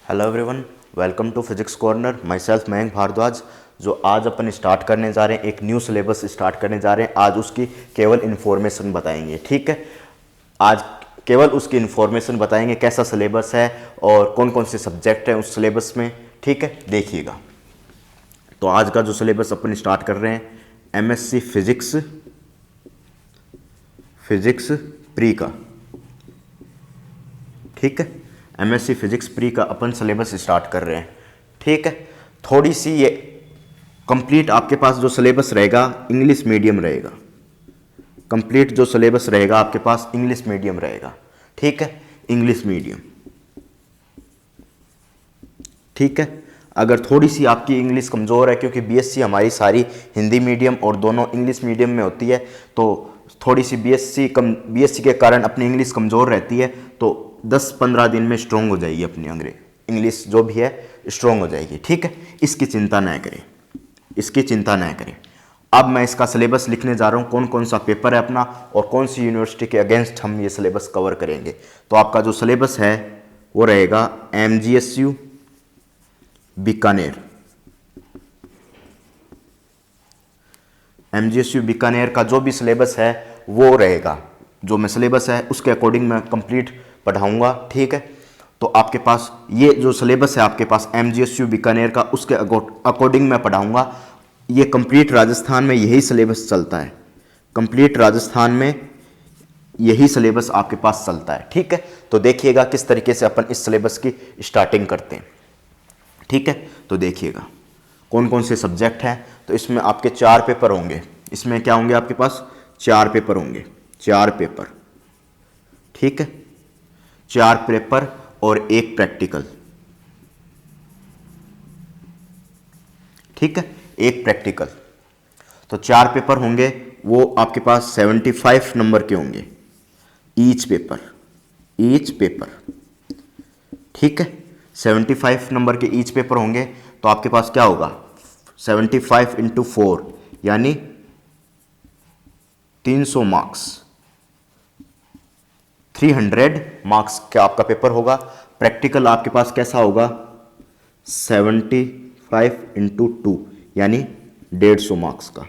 Hello everyone, welcome to physics corner. Myself Mayank Bhardwaj. जो आज अपन start करने जा रहे हैं, एक न्यू सिलेबस स्टार्ट करने जा रहे हैं। आज उसकी केवल इन्फॉर्मेशन बताएंगे, ठीक है। आज केवल उसकी इन्फॉर्मेशन बताएंगे, कैसा सिलेबस है और कौन कौन से सब्जेक्ट हैं उस सिलेबस में, ठीक है। देखिएगा, तो आज का जो सिलेबस अपन स्टार्ट कर रहे हैं, एमएससी फिजिक्स प्री का, ठीक है। एमएससी फिजिक्स प्री का अपन सिलेबस स्टार्ट कर रहे हैं, ठीक है। थोड़ी सी ये कंप्लीट आपके पास जो सिलेबस रहेगा इंग्लिश मीडियम रहेगा। कंप्लीट जो सिलेबस रहेगा आपके पास इंग्लिश मीडियम रहेगा, ठीक है। इंग्लिश मीडियम, ठीक है। अगर थोड़ी सी आपकी इंग्लिश कमज़ोर है, क्योंकि बीएससी हमारी सारी हिंदी मीडियम और दोनों इंग्लिश मीडियम में होती है, तो थोड़ी सी बीएससी के कारण अपनी इंग्लिश कमज़ोर रहती है, तो 10-15 दिन में स्ट्रॉन्ग हो जाएगी अपनी इंग्लिश जो भी है स्ट्रॉन्ग हो जाएगी, ठीक है। इसकी चिंता ना करें, इसकी चिंता ना करें। अब मैं इसका सिलेबस लिखने जा रहा हूँ, कौन कौन सा पेपर है अपना और कौन सी यूनिवर्सिटी के अगेंस्ट हम ये सिलेबस कवर करेंगे। तो आपका जो सिलेबस है वो रहेगा एमजीएसयू बीकानेर। एमजीएसयू बीकानेर का जो भी सिलेबस है वो रहेगा, जो मैं सिलेबस है उसके अकॉर्डिंग मैं कंप्लीट पढ़ाऊंगा, ठीक है। तो आपके पास ये जो सिलेबस है आपके पास एमजीएसयू बीकानेर का, उसके अकॉर्डिंग मैं पढ़ाऊंगा। ये कंप्लीट राजस्थान में यही सिलेबस चलता है, कंप्लीट राजस्थान में यही सिलेबस आपके पास चलता है, ठीक है। तो देखिएगा किस तरीके से अपन इस सिलेबस की स्टार्टिंग करते हैं, ठीक है। तो देखिएगा कौन कौन से सब्जेक्ट हैं। तो इसमें आपके 4 पेपर होंगे। इसमें क्या होंगे आपके पास? 4 पेपर होंगे, 4 पेपर, ठीक है। 4 पेपर और 1 प्रैक्टिकल, ठीक है। 1 प्रैक्टिकल, तो 4 पेपर होंगे। वो आपके पास 75 नंबर के होंगे ईच पेपर, ठीक है। 75 नंबर के ईच पेपर होंगे। तो आपके पास क्या होगा? 75 × 4 यानी 300 मार्क्स, 300 मार्क्स का आपका पेपर होगा। प्रैक्टिकल आपके पास कैसा होगा? 75 × 2 यानी 150 मार्क्स का,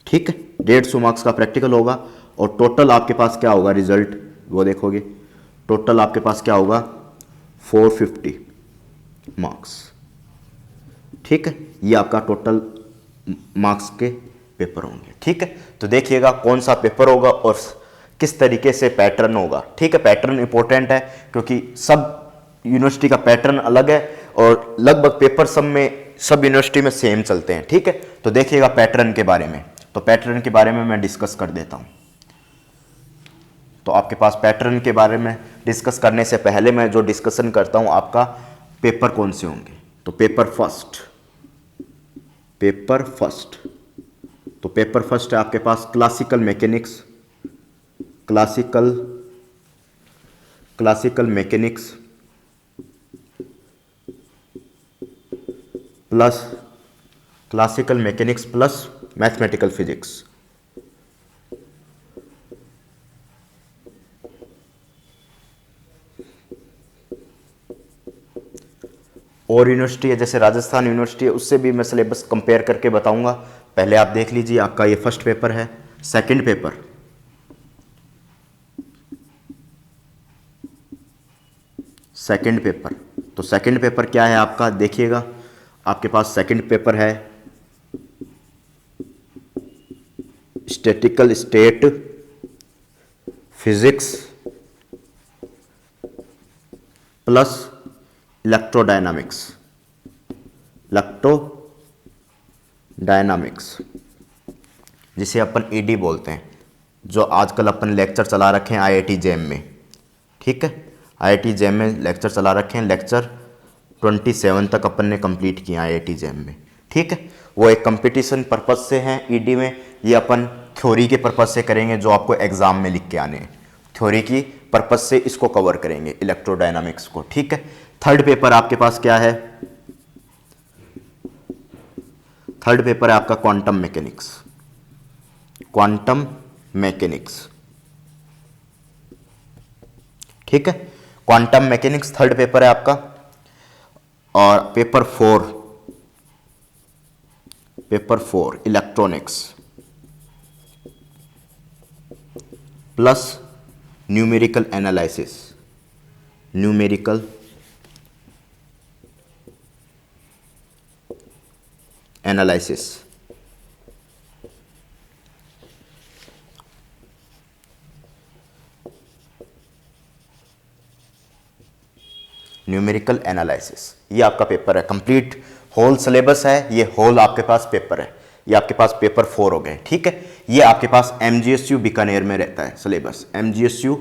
ठीक है। 150 मार्क्स का प्रैक्टिकल होगा। और टोटल आपके पास क्या होगा रिजल्ट, वो देखोगे। टोटल आपके पास क्या होगा? 450 मार्क्स, ठीक है। ये आपका टोटल मार्क्स के पेपर होंगे, ठीक है। तो देखिएगा कौन सा पेपर होगा और किस तरीके से पैटर्न होगा, ठीक है। पैटर्न इंपॉर्टेंट है क्योंकि सब यूनिवर्सिटी का पैटर्न अलग है और लगभग पेपर सब यूनिवर्सिटी में सेम चलते हैं, ठीक है। तो देखिएगा पैटर्न के बारे में। तो पैटर्न के बारे में मैं डिस्कस कर देता हूं। तो आपके पास पैटर्न के बारे में डिस्कस करने से पहले मैं जो डिस्कशन करता हूं, आपका पेपर कौन से होंगे। तो पेपर फर्स्ट, तो पेपर फर्स्ट है आपके पास classical mechanics plus mathematical physics, और यूनिवर्सिटी है जैसे राजस्थान यूनिवर्सिटी है, उससे भी मैं सिलेबस कंपेयर करके बताऊंगा। पहले आप देख लीजिए, आपका ये फर्स्ट पेपर है। सेकंड पेपर, तो सेकंड पेपर क्या है आपका? देखिएगा, आपके पास सेकंड पेपर है statistical state physics plus electrodynamics, जिसे अपन ईडी बोलते हैं, जो आजकल अपन लेक्चर चला रखे हैं आईआईटी जैम में, ठीक है। आईआईटी जैम में लेक्चर चला रखे हैं, लेक्चर 27 तक अपन ने कंप्लीट किया आईआईटी जैम में, ठीक है। वो एक कंपटीशन पर्पज से हैं ईडी में। ये अपन थ्योरी के पर्पज से करेंगे, जो आपको एग्जाम में लिख के आने हैं। थ्योरी की पर्पज से इसको कवर करेंगे, इलेक्ट्रोडायनामिक्स को, ठीक है। थर्ड पेपर आपके पास क्या है? थर्ड पेपर है आपका क्वांटम मैकेनिक्स, ठीक है। क्वांटम मैकेनिक्स थर्ड पेपर है आपका, और paper four electronics plus numerical analysis, numerical analysis. Numerical analysis ये आपका पेपर है, कंप्लीट होल सिलेबस है, ये होल आपके पास पेपर है, ये आपके पास पेपर 4 हो गए। ठीक है, ये आपके पास MGSU बीकानेर में रहता है सिलेबस, MGSU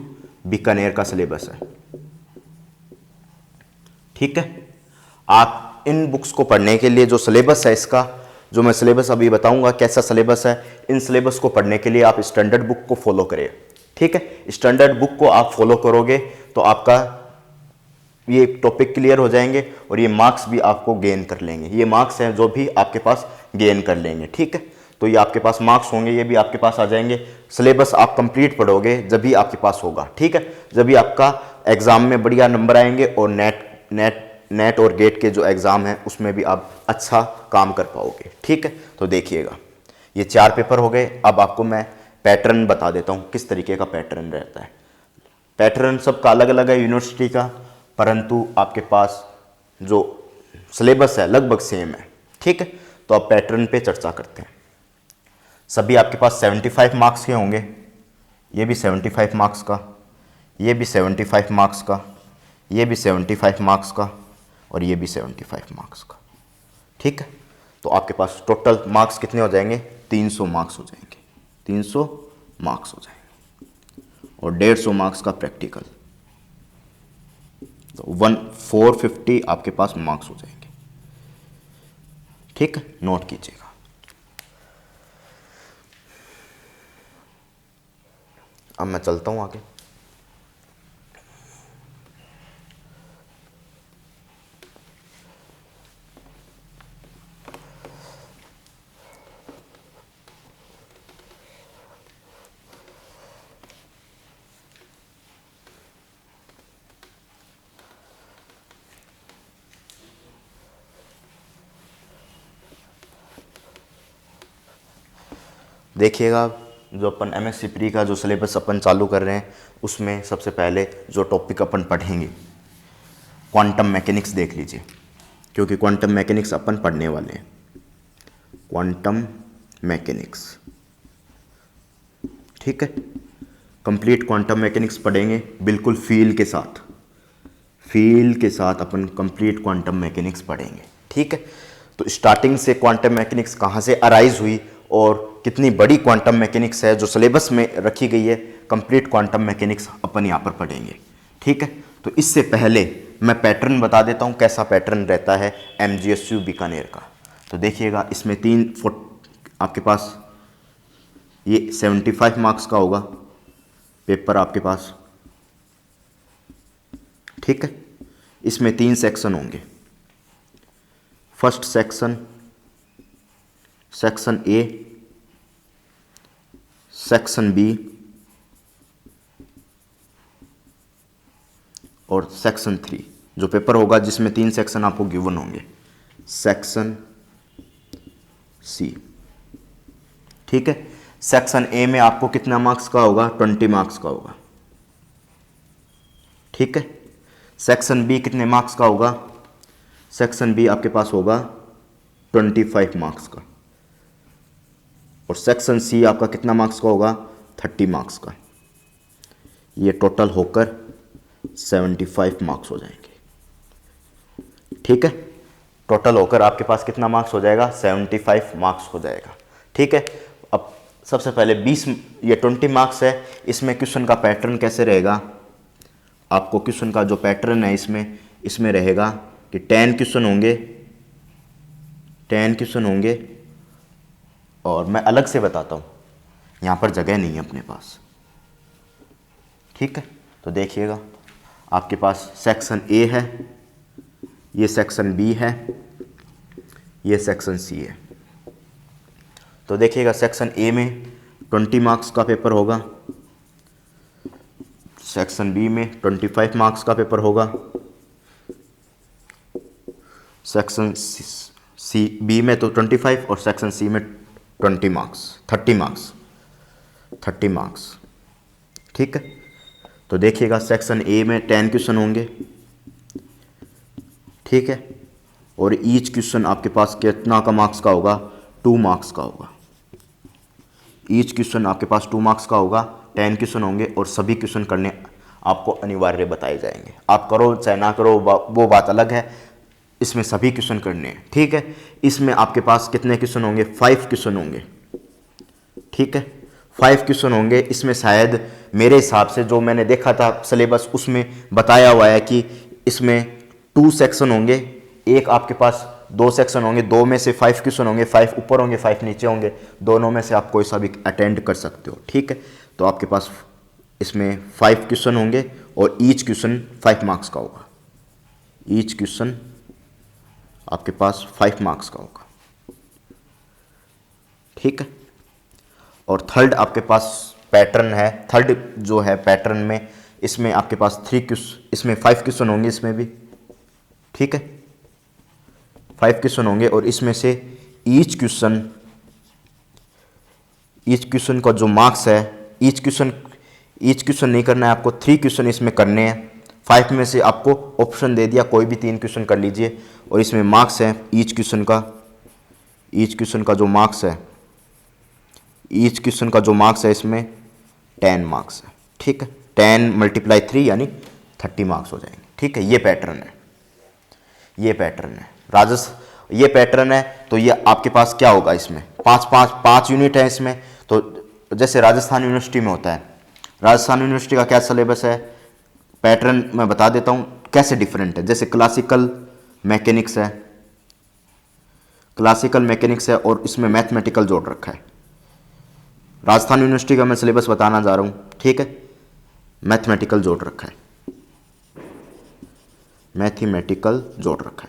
बीकानेर का सिलेबस है। ठीक है, आप इन बुक्स को पढ़ने के लिए जो सिलेबस है इसका, जो मैं सिलेबस अभी बताऊंगा कैसा सिलेबस है, इन सिलेबस को पढ़ने के लिए आप स्टैंडर्ड बुक को फॉलो करें। ठीक है, स्टैंडर्ड बुक को आप फॉलो करोगे तो आपका ये टॉपिक क्लियर हो जाएंगे और ये मार्क्स भी आपको गेन कर लेंगे। ये मार्क्स हैं जो भी आपके पास गेन कर लेंगे। ठीक है, तो ये आपके पास मार्क्स होंगे, ये भी आपके पास आ जाएंगे। सिलेबस आप कंप्लीट पढ़ोगे जब भी आपके पास होगा। ठीक है, जब भी आपका एग्जाम में बढ़िया नंबर आएंगे और नेट और गेट के जो एग्ज़ाम है उसमें भी आप अच्छा काम कर पाओगे। ठीक है, तो देखिएगा ये 4 पेपर हो गए। अब आपको मैं पैटर्न बता देता हूँ किस तरीके का पैटर्न रहता है। पैटर्न सबका अलग अलग है यूनिवर्सिटी का, परंतु आपके पास जो सिलेबस है लगभग सेम है। ठीक है, तो अब पैटर्न पे चर्चा करते हैं। सभी आपके पास 75 मार्क्स के होंगे, ये भी 75 मार्क्स का, ये भी 75 मार्क्स का, ये भी 75 मार्क्स का, और ये भी 75 मार्क्स का। ठीक है, तो आपके पास टोटल मार्क्स कितने हो जाएंगे? 300 मार्क्स हो जाएंगे, 300 मार्क्स हो जाएंगे, और 150 मार्क्स का प्रैक्टिकल, तो 450 आपके पास मार्क्स हो जाएंगे। ठीक है, नोट कीजिएगा। अब मैं चलता हूं आगे। देखिएगा, जो अपन MSc प्री का जो सिलेबस अपन चालू कर रहे हैं उसमें सबसे पहले जो टॉपिक अपन पढ़ेंगे क्वांटम मैकेनिक्स देख लीजिए, क्योंकि क्वांटम मैकेनिक्स अपन पढ़ने वाले हैं। क्वांटम मैकेनिक्स, ठीक है, कंप्लीट क्वांटम मैकेनिक्स पढ़ेंगे बिल्कुल फील के साथ अपन कंप्लीट क्वांटम मैकेनिक्स पढ़ेंगे। ठीक है, तो स्टार्टिंग से क्वांटम मैकेनिक्स कहाँ से अराइज हुई और कितनी बड़ी क्वांटम मैकेनिक्स है जो सिलेबस में रखी गई है, कंप्लीट क्वांटम मैकेनिक्स अपन यहाँ पर पढ़ेंगे। ठीक है, तो इससे पहले मैं पैटर्न बता देता हूँ कैसा पैटर्न रहता है MGSU बीकानेर का। तो देखिएगा, इसमें आपके पास ये 75 मार्क्स का होगा पेपर आपके पास। ठीक है, इसमें 3 सेक्शन होंगे। First section A, section B और सेक्शन 3 जो पेपर होगा जिसमें 3 सेक्शन आपको गिवन होंगे, सेक्शन C। ठीक है, सेक्शन A में आपको कितना मार्क्स का होगा? 20 मार्क्स का होगा। ठीक है, सेक्शन B कितने मार्क्स का होगा? सेक्शन B आपके पास होगा 25 मार्क्स का, और सेक्शन C आपका कितना मार्क्स का होगा? 30 मार्क्स का। ये टोटल होकर 75 मार्क्स हो जाएंगे। ठीक है, टोटल होकर आपके पास कितना मार्क्स हो जाएगा? 75 मार्क्स हो जाएगा। ठीक है, अब सबसे पहले 20 मार्क्स है, इसमें क्वेश्चन का पैटर्न कैसे रहेगा? आपको क्वेश्चन का जो पैटर्न है इसमें रहेगा कि 10 क्वेश्चन होंगे, और मैं अलग से बताता हूँ, यहाँ पर जगह नहीं है अपने पास। ठीक है, तो देखिएगा, आपके पास सेक्शन A है, ये सेक्शन B है, ये सेक्शन C है। तो देखिएगा, सेक्शन A में 20 मार्क्स का पेपर होगा, सेक्शन बी में 25 मार्क्स का पेपर होगा, सेक्शन सी बी में तो 25 और सेक्शन सी में 20 मार्क्स, 30 मार्क्स, 30 मार्क्स। ठीक है, तो देखिएगा सेक्शन ए में 10 क्वेश्चन होंगे। ठीक है, और ईच क्वेश्चन आपके पास कितना का मार्क्स का होगा, 2 मार्क्स का होगा। ईच क्वेश्चन आपके पास 2 मार्क्स का होगा, 10 क्वेश्चन होंगे और सभी क्वेश्चन करने आपको अनिवार्य बताए जाएंगे। आप करो चाहे ना करो वो बात अलग है, इसमें सभी क्वेश्चन करने हैं। ठीक है, इसमें आपके पास कितने क्वेश्चन होंगे, 5 क्वेश्चन होंगे। ठीक है, 5 क्वेश्चन होंगे। इसमें शायद मेरे हिसाब से जो मैंने देखा था सिलेबस, उसमें बताया हुआ है कि इसमें 2 सेक्शन होंगे, एक आपके पास 2 सेक्शन होंगे, 2 में से 5 क्वेश्चन होंगे, 5 ऊपर होंगे 5 नीचे होंगे, दोनों में से आप कोई सा भी अटेंड कर सकते हो। ठीक है, तो आपके पास इसमें 5 क्वेश्चन होंगे और ईच क्वेश्चन 5 मार्क्स का होगा। ईच क्वेश्चन आपके पास 5 मार्क्स का होगा। ठीक है, और थर्ड आपके पास पैटर्न है, थर्ड जो है पैटर्न में, इसमें आपके पास 3 क्वेश्चन, इसमें 5 क्वेश्चन होंगे इसमें भी। ठीक है, 5 क्वेश्चन होंगे और इसमें से ईच क्वेश्चन का जो मार्क्स है, ईच क्वेश्चन नहीं करना है आपको, 3 क्वेश्चन इसमें करने हैं। 5 में से आपको ऑप्शन दे दिया, कोई भी 3 क्वेश्चन कर लीजिए और इसमें मार्क्स है ईच क्वेश्चन का जो मार्क्स है, ईच क्वेश्चन का जो मार्क्स है इसमें 10 मार्क्स है। ठीक है, 10 × 3 यानी 30 मार्क्स हो जाएंगे। ठीक है, ये पैटर्न है, ये पैटर्न है ये पैटर्न है। तो ये आपके पास क्या होगा, इसमें 5 यूनिट है इसमें। तो जैसे राजस्थान यूनिवर्सिटी में होता है, राजस्थान यूनिवर्सिटी का क्या सिलेबस है, पैटर्न मैं बता देता हूँ कैसे डिफरेंट है। जैसे क्लासिकल मैकेनिक्स है और इसमें मैथमेटिकल जोड़ रखा है। राजस्थान यूनिवर्सिटी का मैं सिलेबस बताना जा रहा हूँ। ठीक है, मैथमेटिकल जोड़ रखा है, मैथमेटिकल जोड़ रखा है।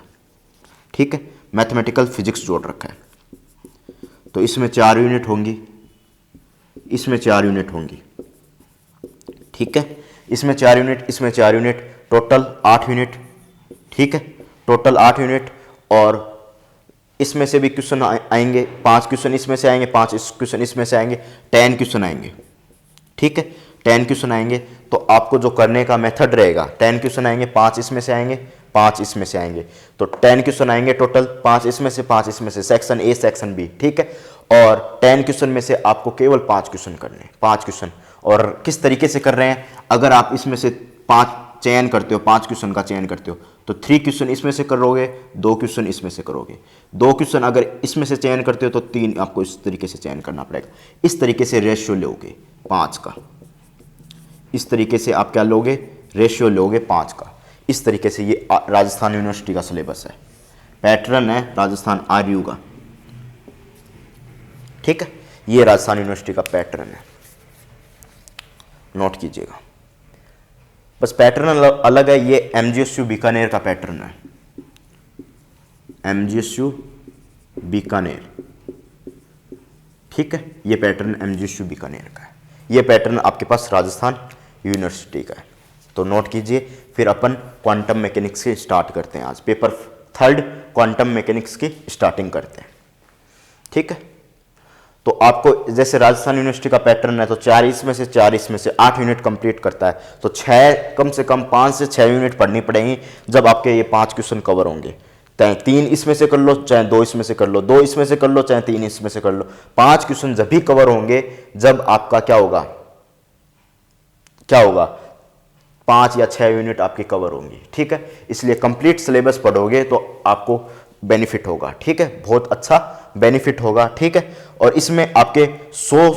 ठीक है, मैथमेटिकल फिजिक्स जोड़ रखा है। तो इसमें 4 यूनिट होंगी, इसमें 4 यूनिट होंगी। ठीक है, इसमें 4 यूनिट, टोटल 8 यूनिट। ठीक है, टोटल 8 यूनिट। और इसमें से भी क्वेश्चन आएंगे, 5 क्वेश्चन इसमें से आएंगे, 5 क्वेश्चन इसमें से आएंगे, 10 क्वेश्चन आएंगे। ठीक है, 10 क्वेश्चन आएंगे। तो आपको जो करने का मेथड रहेगा, 10 क्वेश्चन आएंगे, 5 इसमें से आएंगे, 5 इसमें से आएंगे, तो 10 क्वेश्चन आएंगे टोटल, 5 इसमें से, 5 इसमें से, सेक्शन ए सेक्शन बी। ठीक है, और 10 क्वेश्चन में से आपको केवल 5 क्वेश्चन करने हैं, 5 क्वेश्चन। और किस तरीके से कर रहे हैं, अगर आप इसमें से 5 चयन करते हो, 5 क्वेश्चन का चयन करते हो, तो 3 क्वेश्चन इसमें से करोगे, 2 क्वेश्चन इसमें से करोगे। 2 क्वेश्चन अगर इसमें से चयन करते हो तो 3 आपको इस तरीके से चयन करना पड़ेगा। इस तरीके से रेशियो लोगे 5 का, इस तरीके से आप क्या लोगे, रेशियो लोगे 5 का। इस तरीके से ये राजस्थान यूनिवर्सिटी का सिलेबस है, पैटर्न है राजस्थान आरयू का। ठीक है, ये राजस्थान यूनिवर्सिटी का पैटर्न है, नोट कीजिएगा। बस पैटर्न अलग है, ये एमजीएसयू बीकानेर का पैटर्न है, एमजीएसयू बीकानेर। ठीक है, ये पैटर्न एमजीएसयू बीकानेर का है, ये पैटर्न आपके पास राजस्थान यूनिवर्सिटी का है। तो नोट कीजिए। फिर अपन क्वांटम मैकेनिक्स के स्टार्ट करते हैं। आज पेपर 3 क्वांटम मैकेनिक्स की स्टार्टिंग करते हैं। ठीक है, तो आपको जैसे राजस्थान यूनिवर्सिटी का पैटर्न है, तो 4 इसमें से 4 इसमें से 8 यूनिट कंप्लीट करता है। तो 6 कम से कम 5 से 6 यूनिट पढ़नी पड़ेंगी जब आपके ये 5 क्वेश्चन कवर होंगे। चाहे 3 इसमें से कर लो, चाहे 2 इसमें से कर लो, 2 इसमें से कर लो, चाहे 3 इसमें से कर लो। 5 क्वेश्चन जब भी कवर होंगे जब आपका क्या होगा, 5 या 6 यूनिट आपकी कवर होंगी। ठीक है, इसलिए कंप्लीट सिलेबस पढ़ोगे तो आपको बेनिफिट होगा। ठीक है, बहुत अच्छा बेनिफिट होगा। ठीक है, और इसमें आपके 100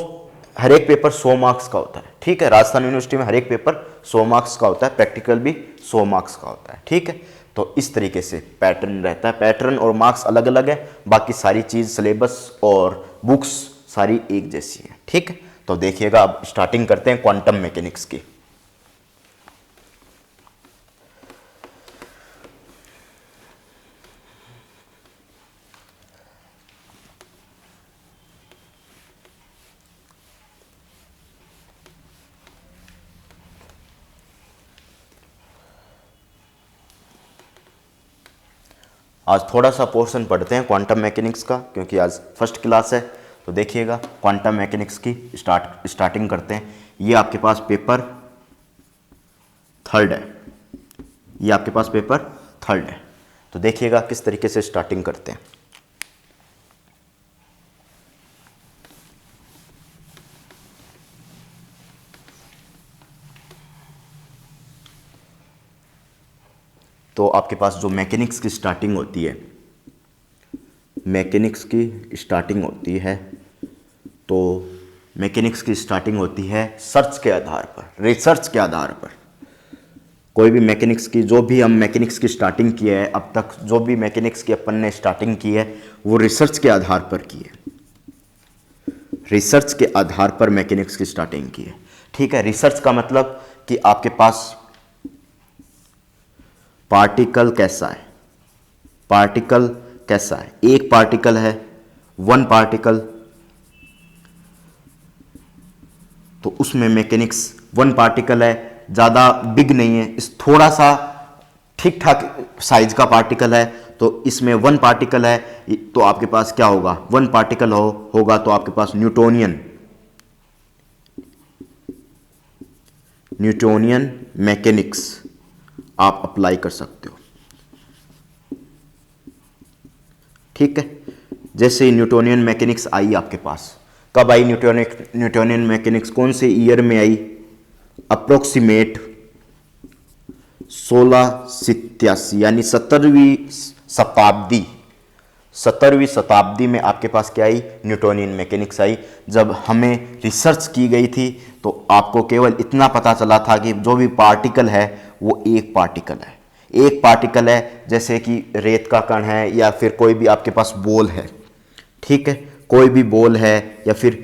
हर एक पेपर 100 मार्क्स का होता है। ठीक है, राजस्थान यूनिवर्सिटी में हर एक पेपर 100 मार्क्स का होता है, प्रैक्टिकल भी 100 मार्क्स का होता है। ठीक है, तो इस तरीके से पैटर्न रहता है, पैटर्न और मार्क्स अलग अलग है, बाकी सारी चीज़ सिलेबस और बुक्स सारी एक जैसी है। ठीक है, तो देखिएगा, अब स्टार्टिंग करते हैं क्वांटम मैकेनिक्स की। आज थोड़ा सा पोर्शन पढ़ते हैं क्वांटम मैकेनिक्स का, क्योंकि आज फर्स्ट क्लास है। तो देखिएगा क्वांटम मैकेनिक्स की स्टार्टिंग करते हैं। ये आपके पास पेपर थर्ड है, ये आपके पास पेपर थर्ड है। तो देखिएगा किस तरीके से स्टार्टिंग करते हैं। तो आपके पास जो मैकेनिक्स की स्टार्टिंग होती है, मैकेनिक्स की स्टार्टिंग होती है, तो मैकेनिक्स की स्टार्टिंग होती है सर्च के आधार पर, रिसर्च के आधार पर। कोई भी मैकेनिक्स की, जो भी हम मैकेनिक्स की स्टार्टिंग की है अब तक, जो भी मैकेनिक्स की अपन ने स्टार्टिंग की है वो रिसर्च के आधार पर की है। रिसर्च के आधार पर मैकेनिक्स की स्टार्टिंग की है। ठीक है, रिसर्च का मतलब कि आपके पास पार्टिकल कैसा है, पार्टिकल कैसा है, एक पार्टिकल है, वन पार्टिकल, तो उसमें मैकेनिक्स वन पार्टिकल है, ज़्यादा बिग नहीं है, इस थोड़ा सा ठीक ठाक साइज का पार्टिकल है, तो इसमें वन पार्टिकल है, तो आपके पास क्या होगा, वन पार्टिकल होगा तो आपके पास न्यूटोनियन मैकेनिक्स आप अप्लाई कर सकते हो। ठीक है, जैसे ही न्यूटोनियन मैकेनिक्स आई आपके पास, कब आई न्यूटोनियन मैकेनिक्स, कौन से ईयर में आई, अप्रोक्सीमेट 1687 यानी 17वीं शताब्दी में आपके पास क्या आई, न्यूटोनियन मैकेनिक्स आई। जब हमें रिसर्च की गई थी तो आपको केवल इतना पता चला था कि जो भी पार्टिकल है वो एक पार्टिकल है, एक पार्टिकल है, जैसे कि रेत का कण है या फिर कोई भी आपके पास बॉल है। ठीक है, कोई भी बॉल है या फिर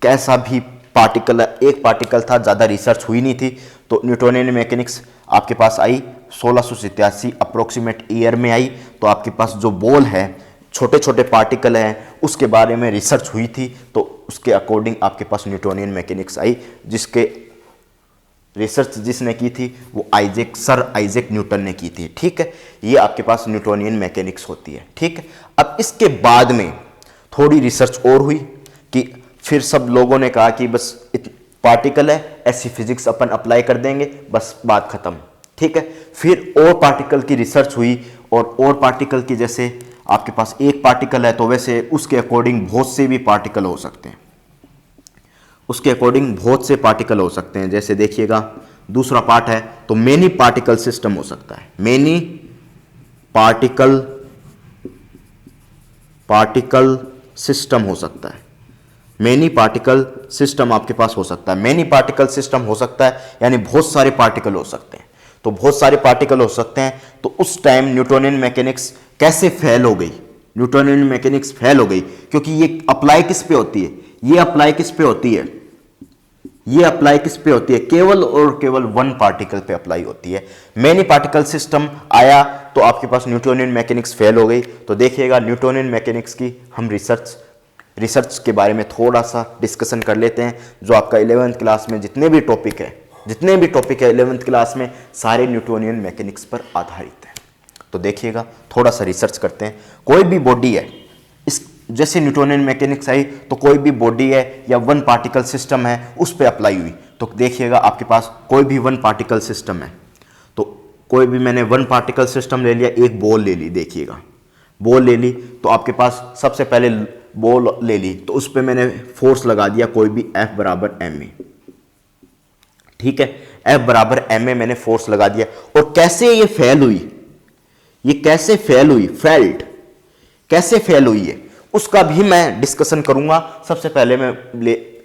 कैसा भी पार्टिकल है, एक पार्टिकल था, ज़्यादा रिसर्च हुई नहीं थी। तो न्यूटोनियन मैकेनिक्स आपके पास आई 1687 अप्रोक्सीमेट ईयर में आई। तो आपके पास जो बॉल है, छोटे छोटे पार्टिकल हैं, उसके बारे में रिसर्च हुई थी, तो उसके अकॉर्डिंग आपके पास न्यूटोनियन मैकेनिक्स आई, जिसके रिसर्च जिसने की थी वो सर आइजैक न्यूटन ने की थी। ठीक है, ये आपके पास न्यूटोनियन मैकेनिक्स होती है। ठीक है, अब इसके बाद में थोड़ी रिसर्च और हुई कि फिर सब लोगों ने कहा कि बस पार्टिकल है, ऐसी फिजिक्स अपन अप्लाई कर देंगे, बस बात खत्म। ठीक है, फिर और पार्टिकल की रिसर्च हुई, और पार्टिकल की, जैसे आपके पास एक पार्टिकल है तो वैसे उसके अकॉर्डिंग बहुत से भी पार्टिकल हो सकते हैं, उसके अकॉर्डिंग बहुत से पार्टिकल हो सकते हैं। जैसे देखिएगा दूसरा पार्ट है तो मेनी पार्टिकल सिस्टम हो सकता है, मेनी पार्टिकल सिस्टम हो सकता है, मेनी पार्टिकल सिस्टम आपके पास हो सकता है। मेनी पार्टिकल सिस्टम हो सकता है यानी बहुत सारे पार्टिकल हो सकते हैं। तो बहुत सारे पार्टिकल हो सकते हैं, तो उस टाइम न्यूटोनियन मैकेनिक्स कैसे फेल हो गई, न्यूटोनियन मैकेनिक्स फेल हो गई क्योंकि ये अप्लाई किस पे होती है, ये अप्लाई किस पे होती है, ये अप्लाई किस पे होती है, केवल और केवल वन पार्टिकल पे अप्लाई होती है। मेनी पार्टिकल सिस्टम आया तो आपके पास न्यूटोनियन मैकेनिक्स फेल हो गई। तो देखिएगा न्यूटोनियन मैकेनिक्स की हम रिसर्च के बारे में थोड़ा सा डिस्कशन कर लेते हैं। जो आपका 11th क्लास में जितने भी टॉपिक है 11th क्लास में, सारे न्यूटोनियन मैकेनिक्स पर आधारित है। तो देखिएगा थोड़ा सा रिसर्च करते हैं। कोई भी बॉडी है, इस जैसे न्यूटोनियन मैकेनिक्स आई तो कोई भी बॉडी है या वन पार्टिकल सिस्टम है उस पर अप्लाई हुई। तो देखिएगा आपके पास कोई भी वन पार्टिकल सिस्टम है, तो कोई भी मैंने वन पार्टिकल सिस्टम ले लिया, एक बॉल ले ली, देखिएगा बॉल ले ली, तो आपके पास सबसे पहले बॉल ले ली तो उस पर मैंने फोर्स लगा दिया कोई भी F बराबर ma। ठीक है, F बराबर ma मैंने फोर्स लगा दिया, और कैसे ये फेल हुई, ये कैसे फेल हुई, कैसे फेल हुई है उसका भी मैं डिस्कशन करूंगा। सबसे पहले मैं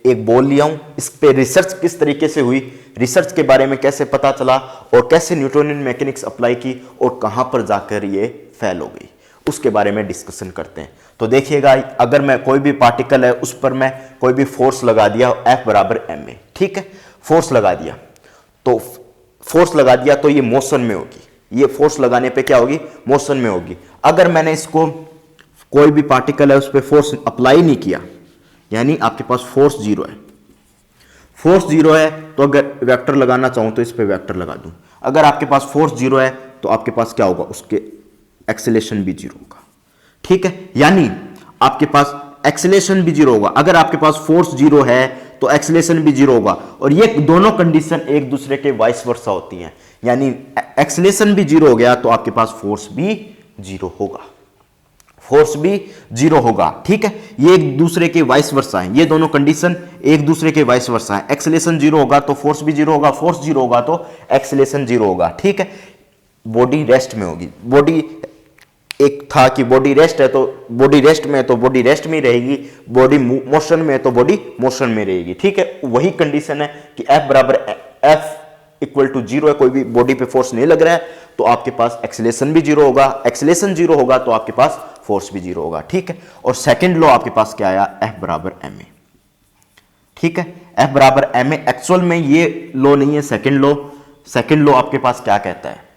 एक बॉल लिया हूं, इस पे रिसर्च किस तरीके से हुई, रिसर्च के बारे में कैसे पता चला, और कैसे न्यूटोनियन मैकेनिक्स अप्लाई की और कहां पर जाकर ये फेल हो गई, उसके बारे में डिस्कशन करते हैं। तो देखिएगा अगर मैं कोई भी पार्टिकल है उस पर मैं कोई भी फोर्स लगा दिया F बराबर ma। ठीक है, फोर्स लगा दिया तो ये मोशन में होगी, ये फोर्स लगाने पे क्या होगी, मोशन में होगी। अगर मैंने इसको, कोई भी पार्टिकल है उस पर फोर्स अप्लाई नहीं किया, यानी आपके पास फोर्स जीरो है, तो अगर वेक्टर लगाना चाहूं तो इस पे वेक्टर लगा दूं। अगर आपके पास फोर्स जीरो है तो आपके पास क्या होगा, उसके एक्सेलेरेशन भी जीरो होगा। ठीक है, यानी आपके पास एक्सेलेरेशन भी जीरो होगा। अगर आपके पास फोर्स जीरो है तो एक्सेलेरेशन भी जीरो होगा, और ये दोनों कंडीशन एक दूसरे के वाइस वर्सा होती हैं। यानी एक्सेलेरेशन भी जीरो हो गया तो आपके पास फोर्स भी जीरो होगा, फोर्स भी जीरो होगा। ठीक है, ये एक दूसरे के वाइस वर्सा है, ये दोनों कंडीशन एक दूसरे के वाइस वर्सा है। एक्सेलेरेशन जीरो होगा तो फोर्स भी जीरो होगा, फोर्स जीरो होगा तो एक्सेलेरेशन जीरो होगा। ठीक है, बॉडी रेस्ट में होगी। बॉडी एक था कि बॉडी रेस्ट है तो बॉडी रेस्ट में है तो बॉडी रेस्ट में ही रहेगी, बॉडी मोशन में है तो बॉडी मोशन में रहेगी। ठीक है, वही कंडीशन है कि F बराबर F इक्वल टू जीरो है, कोई भी बॉडी पे फोर्स नहीं लग रहा है तो आपके पास एक्सेलेरेशन भी जीरो होगा, एक्सेलेरेशन जीरो होगा तो आपके पास फोर्स भी जीरो होगा। ठीक है, और सेकंड लॉ आपके पास क्या आया, F बराबर ma। ठीक है, F बराबर ma, एक्चुअल में ये लॉ नहीं है, सेकंड लॉ। सेकंड लॉ आपके पास क्या कहता है,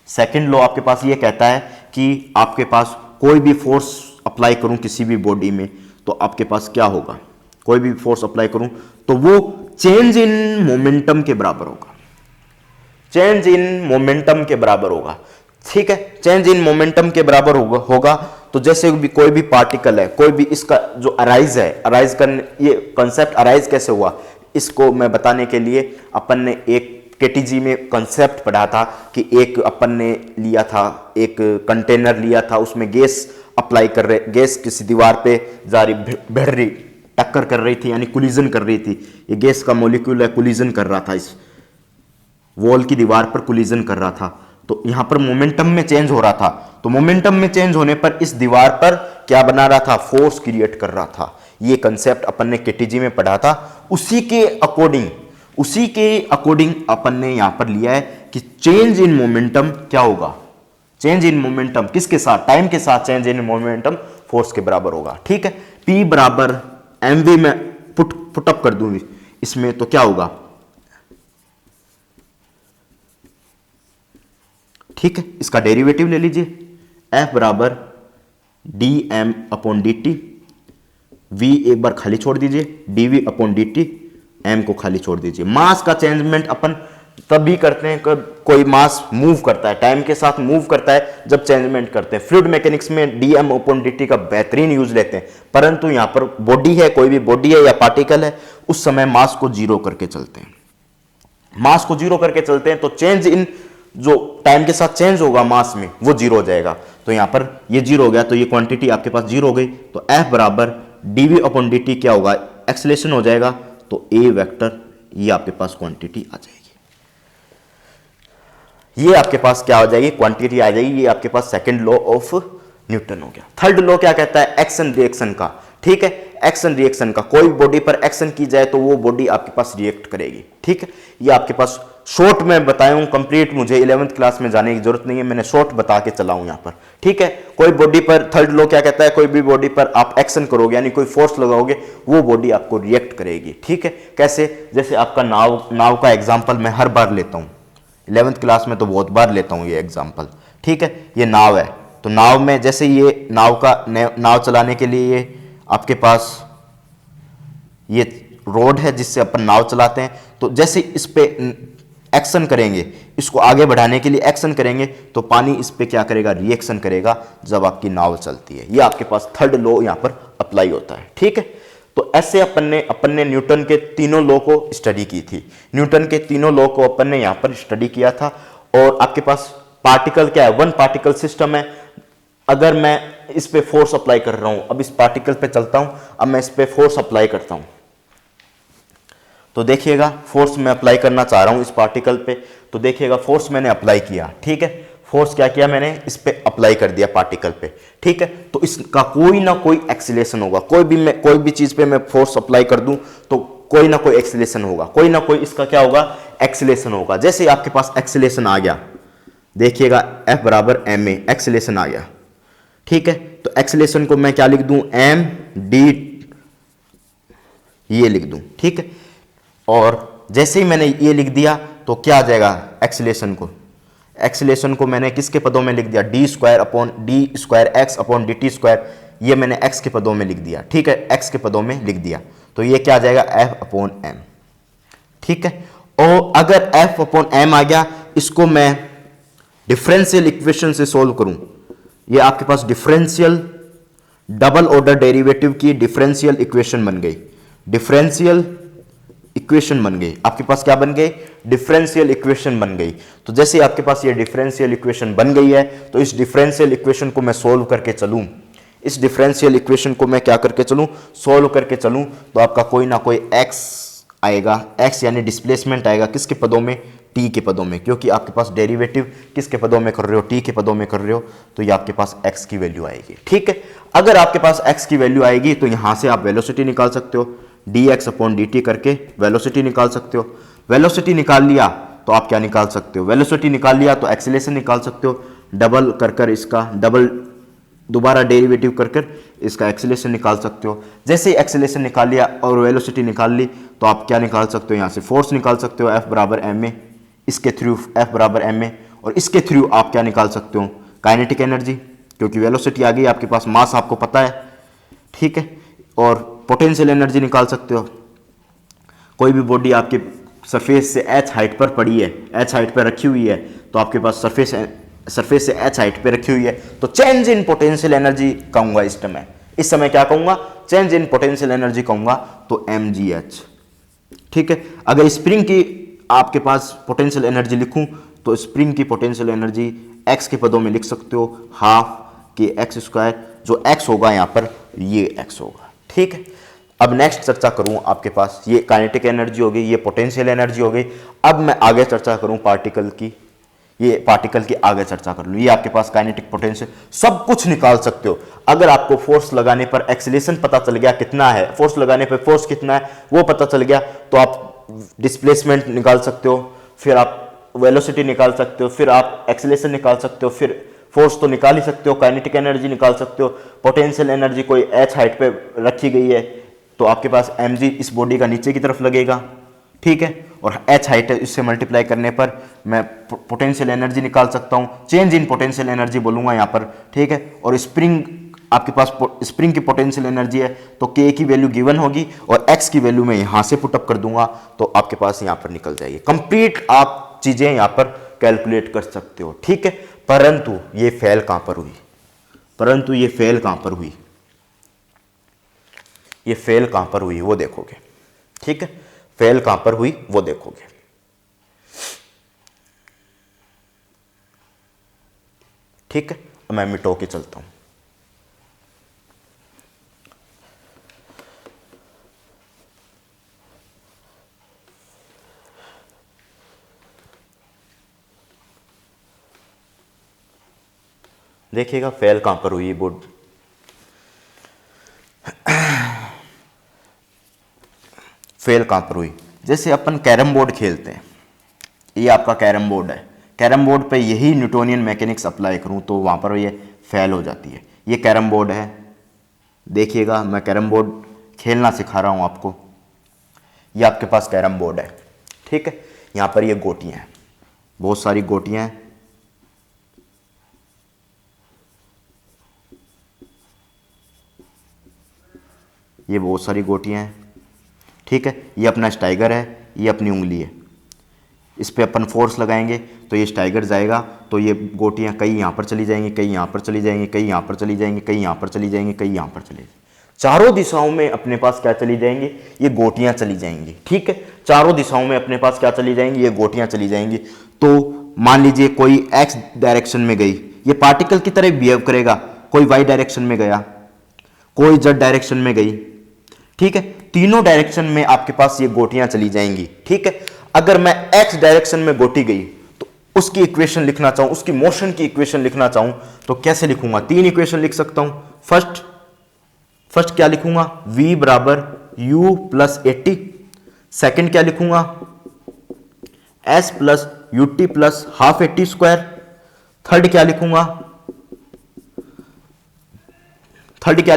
सेकंड लॉ आपके पास ये कहता है कि आपके पास कोई भी फोर्स अप्लाई करूं किसी भी बॉडी में तो आपके पास क्या होगा, कोई भी फोर्स अप्लाई करूं तो वो चेंज इन मोमेंटम के बराबर होगा, चेंज इन मोमेंटम के बराबर होगा। ठीक है, चेंज इन मोमेंटम के बराबर होगा। तो जैसे भी कोई भी पार्टिकल है, कोई भी इसका जो अराइज है, अराइज करने, ये कंसेप्ट अराइज कैसे हुआ इसको मैं बताने के लिए अपन ने एक केटीजी में कंसेप्ट पढ़ा था कि एक अपन ने लिया था, एक कंटेनर लिया था, उसमें गैस अप्लाई कर रहे, गैस किसी दीवार पे जा रही, भिड़ रही, टक्कर कर रही थी, यानी कोलिजन कर रही थी। ये गैस का मॉलिक्यूल है, कोलिजन कर रहा था, इस वॉल की दीवार पर कोलिजन कर रहा था। तो यहां पर मोमेंटम में चेंज हो रहा था, तो मोमेंटम में चेंज होने पर इस दीवार पर क्या बना रहा था, फोर्स क्रिएट कर रहा था। ये कंसेप्ट अपन ने केटीजी में पढ़ा था, उसी के अकॉर्डिंग अपन ने यहां पर लिया है कि चेंज इन मोमेंटम क्या होगा, चेंज इन मोमेंटम किसके साथ, टाइम के साथ चेंज इन मोमेंटम फोर्स के बराबर होगा। ठीक है, P बराबर mv में पुटअप कर दूंगी इसमें तो क्या होगा, ठीक है, इसका डेरिवेटिव ले लीजिए, F बराबर dm अपॉन dt, v एक बार खाली छोड़ दीजिए, dv अपॉन dt, m को खाली छोड़ दीजिए। मास का चेंजमेंट अपन तभी करते हैं जब कोई मास मूव करता है, टाइम के साथ मूव करता है, जब चेंजमेंट करते हैं। फ्लूइड मैकेनिक्स में dm अपॉन dt का बेहतरीन यूज लेते हैं, परंतु यहां पर बॉडी है, कोई भी बॉडी है या पार्टिकल है, उस समय मास को जीरो करके चलते हैं, मास को जीरो करके चलते हैं, तो चेंज इन जो टाइम के साथ चेंज होगा मास में वो जीरो हो जाएगा। तो यहां पर ये जीरो हो गया तो ये क्वांटिटी आपके पास जीरो हो गई, तो F बराबर dv अपॉन dt क्या होगा, एक्सेलेरेशन हो जाएगा, तो A वेक्टर ये आपके पास क्वांटिटी आ जाएगी, ये आपके पास क्या हो जाएगी, क्वांटिटी आ जाएगी। ये आपके पास सेकंड लॉ ऑफ न्यूटन हो गया। थर्ड लॉ क्या कहता है, एक्शन रिएक्शन का। ठीक है, एक्शन रिएक्शन का, कोई बॉडी पर एक्शन की जाए तो वो बॉडी आपके पास रिएक्ट करेगी। ठीक है, ये आपके पास शॉर्ट में बताया हूं, कंप्लीट मुझे 11th क्लास में जाने की जरूरत नहीं है, मैंने शॉर्ट बता के चला हूं यहां पर। ठीक है, कोई बॉडी पर, थर्ड लॉ क्या कहता है, कोई भी बॉडी पर आप एक्शन करोगे यानी कोई फोर्स लगाओगे, वो बॉडी आपको रिएक्ट करेगी। ठीक है, कैसे, जैसे आपका नाव का एग्जाम्पल मैं हर बार लेता हूँ, 11th क्लास में तो बहुत बार लेता हूँ ये एग्जाम्पल। ठीक है, ये नाव है, तो नाव में जैसे ये नाव चलाने के लिए ये आपके पास ये रोड है जिससे अपन नाव चलाते हैं, तो जैसे इस पे एक्शन करेंगे, इसको आगे बढ़ाने के लिए एक्शन करेंगे, तो पानी इस पे क्या करेगा, रिएक्शन करेगा जब आपकी नाव चलती है। ये आपके पास थर्ड लॉ यहां पर अप्लाई होता है। ठीक है, तो ऐसे अपन ने न्यूटन के तीनों लॉ को स्टडी की थी, न्यूटन के तीनों लॉ को अपन ने यहां पर स्टडी किया था। और आपके पास पार्टिकल क्या है, वन पार्टिकल सिस्टम है। अगर मैं इस पे फोर्स अप्लाई कर रहा हूं, अब इस पार्टिकल पे चलता हूं, अब मैं इस पे फोर्स अप्लाई करता हूं, तो देखिएगा फोर्स मैं अप्लाई करना चाह रहा हूं इस पार्टिकल पे, तो देखिएगा फोर्स मैंने अप्लाई किया। ठीक है, फोर्स क्या किया मैंने, इस पे अप्लाई कर दिया पार्टिकल पे। ठीक है, तो इसका कोई ना कोई एक्सीलरेशन होगा, कोई भी चीज पे मैं फोर्स अप्लाई कर दूं तो कोई ना कोई एक्सीलरेशन होगा, कोई ना कोई इसका क्या होगा, एक्सीलरेशन होगा। जैसे आपके पास एक्सीलरेशन आ गया, देखिएगा F बराबर ma, एक्सीलरेशन आ गया। ठीक है, तो एक्सीलरेशन को मैं क्या लिख दूं, m d, ये लिख दूं। ठीक है, और जैसे ही मैंने ये लिख दिया तो क्या आ जाएगा, एक्सीलरेशन को मैंने किसके पदों में लिख दिया, d square upon d square x upon dt square, ये मैंने x के पदों में लिख दिया। ठीक है, x के पदों में लिख दिया, तो ये क्या आ जाएगा, F अपॉन m। ठीक है, और अगर F अपॉन m आ गया, इसको मैं डिफरेंशियल इक्वेशन से सोल्व करूं, ये आपके पास डिफरेंशियल डबल ऑर्डर डेरिवेटिव की डिफरेंशियल इक्वेशन बन गई। डिफरेंशियल इक्वेशन बन गई, आपके पास क्या बन गई? डिफरेंशियल इक्वेशन बन गई। तो जैसे आपके पास ये डिफरेंशियल इक्वेशन बन गई है, तो इस डिफरेंशियल इक्वेशन को मैं सोल्व करके चलूं, इस डिफरेंशियल इक्वेशन को मैं क्या करके चलूं? सोल्व करके चलूं, तो आपका कोई ना कोई x आएगा, x यानी डिस्प्लेसमेंट आएगा किसके पदों में? t के पदों में, क्योंकि आपके पास डेरिवेटिव किसके पदों में कर रहे हो? t के पदों में कर रहे हो, तो ये आपके पास x की वैल्यू आएगी। ठीक है, अगर आपके पास x की वैल्यू आएगी तो यहां से आप वेलोसिटी निकाल सकते हो, dx अपॉन dt करके वेलोसिटी निकाल सकते हो। वेलोसिटी निकाल लिया तो आप क्या निकाल सकते हो? वेलोसिटी निकाल लिया तो एक्सीलरेशन निकाल सकते हो, डबल कर इसका डबल दोबारा डेरिवेटिव कर इसका एक्सीलरेशन निकाल सकते हो। जैसे ही एक्सीलरेशन निकाल लिया और वेलोसिटी निकाल ली तो आप क्या निकाल सकते हो? यहाँ से फोर्स निकाल सकते हो, F बराबर ma, इसके थ्रू F बराबर ma, और इसके थ्रू आप क्या निकाल सकते हो? काइनेटिक एनर्जी, क्योंकि वेलोसिटी आ गई आपके पास, मास आपको पता है। ठीक है, और पोटेंशियल एनर्जी निकाल सकते हो। कोई भी बॉडी आपके सरफेस से h हाइट पर पड़ी है, h हाइट पर रखी हुई है, तो आपके पास सरफेस से h हाइट पे रखी हुई है, तो चेंज इन पोटेंशियल एनर्जी कहूंगा इस समय क्या कहूंगा? चेंज इन पोटेंशियल एनर्जी कहूंगा, तो mgh। ठीक है, अगर स्प्रिंग की आपके पास पोटेंशियल एनर्जी लिखूं तो स्प्रिंग की पोटेंशियल एनर्जी x के पदों में लिख सकते हो, हाफ के एक्स स्क्वायर, जो x होगा यहां पर ये x होगा। ठीक है, अब नेक्स्ट चर्चा करूं आपके पास, ये काइनेटिक एनर्जी हो गई, ये पोटेंशियल एनर्जी हो गई। अब मैं आगे चर्चा करूं पार्टिकल की, ये पार्टिकल की आगे चर्चा कर लूं। ये आपके पास काइनेटिक पोटेंशियल सब कुछ निकाल सकते हो। अगर आपको फोर्स लगाने पर एक्सीलरेशन पता चल गया कितना है, फोर्स लगाने पर फोर्स कितना है वो पता चल गया, तो आप डिस्प्लेसमेंट निकाल सकते हो, फिर आप वेलोसिटी निकाल सकते हो, फिर आप एक्सीलरेशन निकाल सकते हो, फिर फोर्स तो निकाल ही सकते हो, काइनेटिक एनर्जी निकाल सकते हो। पोटेंशियल एनर्जी कोई h हाइट पे रखी गई है तो आपके पास mg इस बॉडी का नीचे की तरफ लगेगा। ठीक है, और h हाइट है, इससे मल्टीप्लाई करने पर मैं पोटेंशियल एनर्जी निकाल सकता हूं, चेंज इन पोटेंशियल एनर्जी बोलूंगा यहां पर। ठीक है, और स्प्रिंग आपके पास स्प्रिंग की पोटेंशियल एनर्जी है तो k की वैल्यू गिवन होगी और x की वैल्यू मैं यहां से पुटअप कर दूंगा, तो आपके पास यहां पर निकल जाएगी। कंप्लीट आप चीजें यहां पर कैलकुलेट कर सकते हो। ठीक है, परंतु ये फेल कहां पर हुई? परंतु ये फेल कहां पर हुई? ये फेल कहां पर हुई वो देखोगे। ठीक है, फेल कहां पर हुई वो देखोगे। ठीक है, मैं मिटो के चलता हूं। देखिएगा फेल कहां पर हुई बोर्ड। फेल कहां पर हुई? जैसे अपन कैरम बोर्ड खेलते हैं, ये आपका कैरम बोर्ड है, कैरम बोर्ड पे यही न्यूटोनियन मैकेनिक्स अप्लाई करूं तो वहां पर ये फेल हो जाती है। ये कैरम बोर्ड है, देखिएगा मैं कैरम बोर्ड खेलना सिखा रहा हूं आपको। ये आपके पास कैरम बोर्ड है। ठीक है, यहां पर ये गोटियां हैं, बहुत सारी गोटियां हैं। ये बहुत सारी गोटियां हैं। ठीक है, ये अपना स्टाइगर है, ये अपनी उंगली है, इस पे अपन फोर्स लगाएंगे तो ये स्टाइगर जाएगा, तो ये गोटियां कई यहाँ पर चली जाएंगी, कई यहाँ पर चली जाएंगी, कई यहाँ पर चली जाएंगी, कई यहाँ पर चली जाएंगी, कई यहाँ पर चली जाएंगी। चारों दिशाओं में अपने पास क्या चली जाएंगी? ये गोटियां चली जाएंगी। ठीक है, चारों दिशाओं में अपने पास क्या चली जाएंगी? ये गोटियां चली जाएंगी। तो मान लीजिए कोई एक्स डायरेक्शन में गई, ये पार्टिकल की तरह बिहेव करेगा। कोई वाई डायरेक्शन में गया, कोई जेड डायरेक्शन में गई। ठीक है, तीनों डायरेक्शन में आपके पास ये गोटियां चली जाएंगी। ठीक है, अगर मैं एक्स डायरेक्शन में गोटी गई तो उसकी इक्वेशन लिखना चाहूं, उसकी मोशन की इक्वेशन लिखना चाहूं तो कैसे लिखूंगा? तीन इक्वेशन लिख सकता हूं। फर्स्ट क्या लिखूंगा? v बराबर u प्लस 80। सेकेंड क्या लिखूंगा? s plus ut plus half 80 square. Third क्या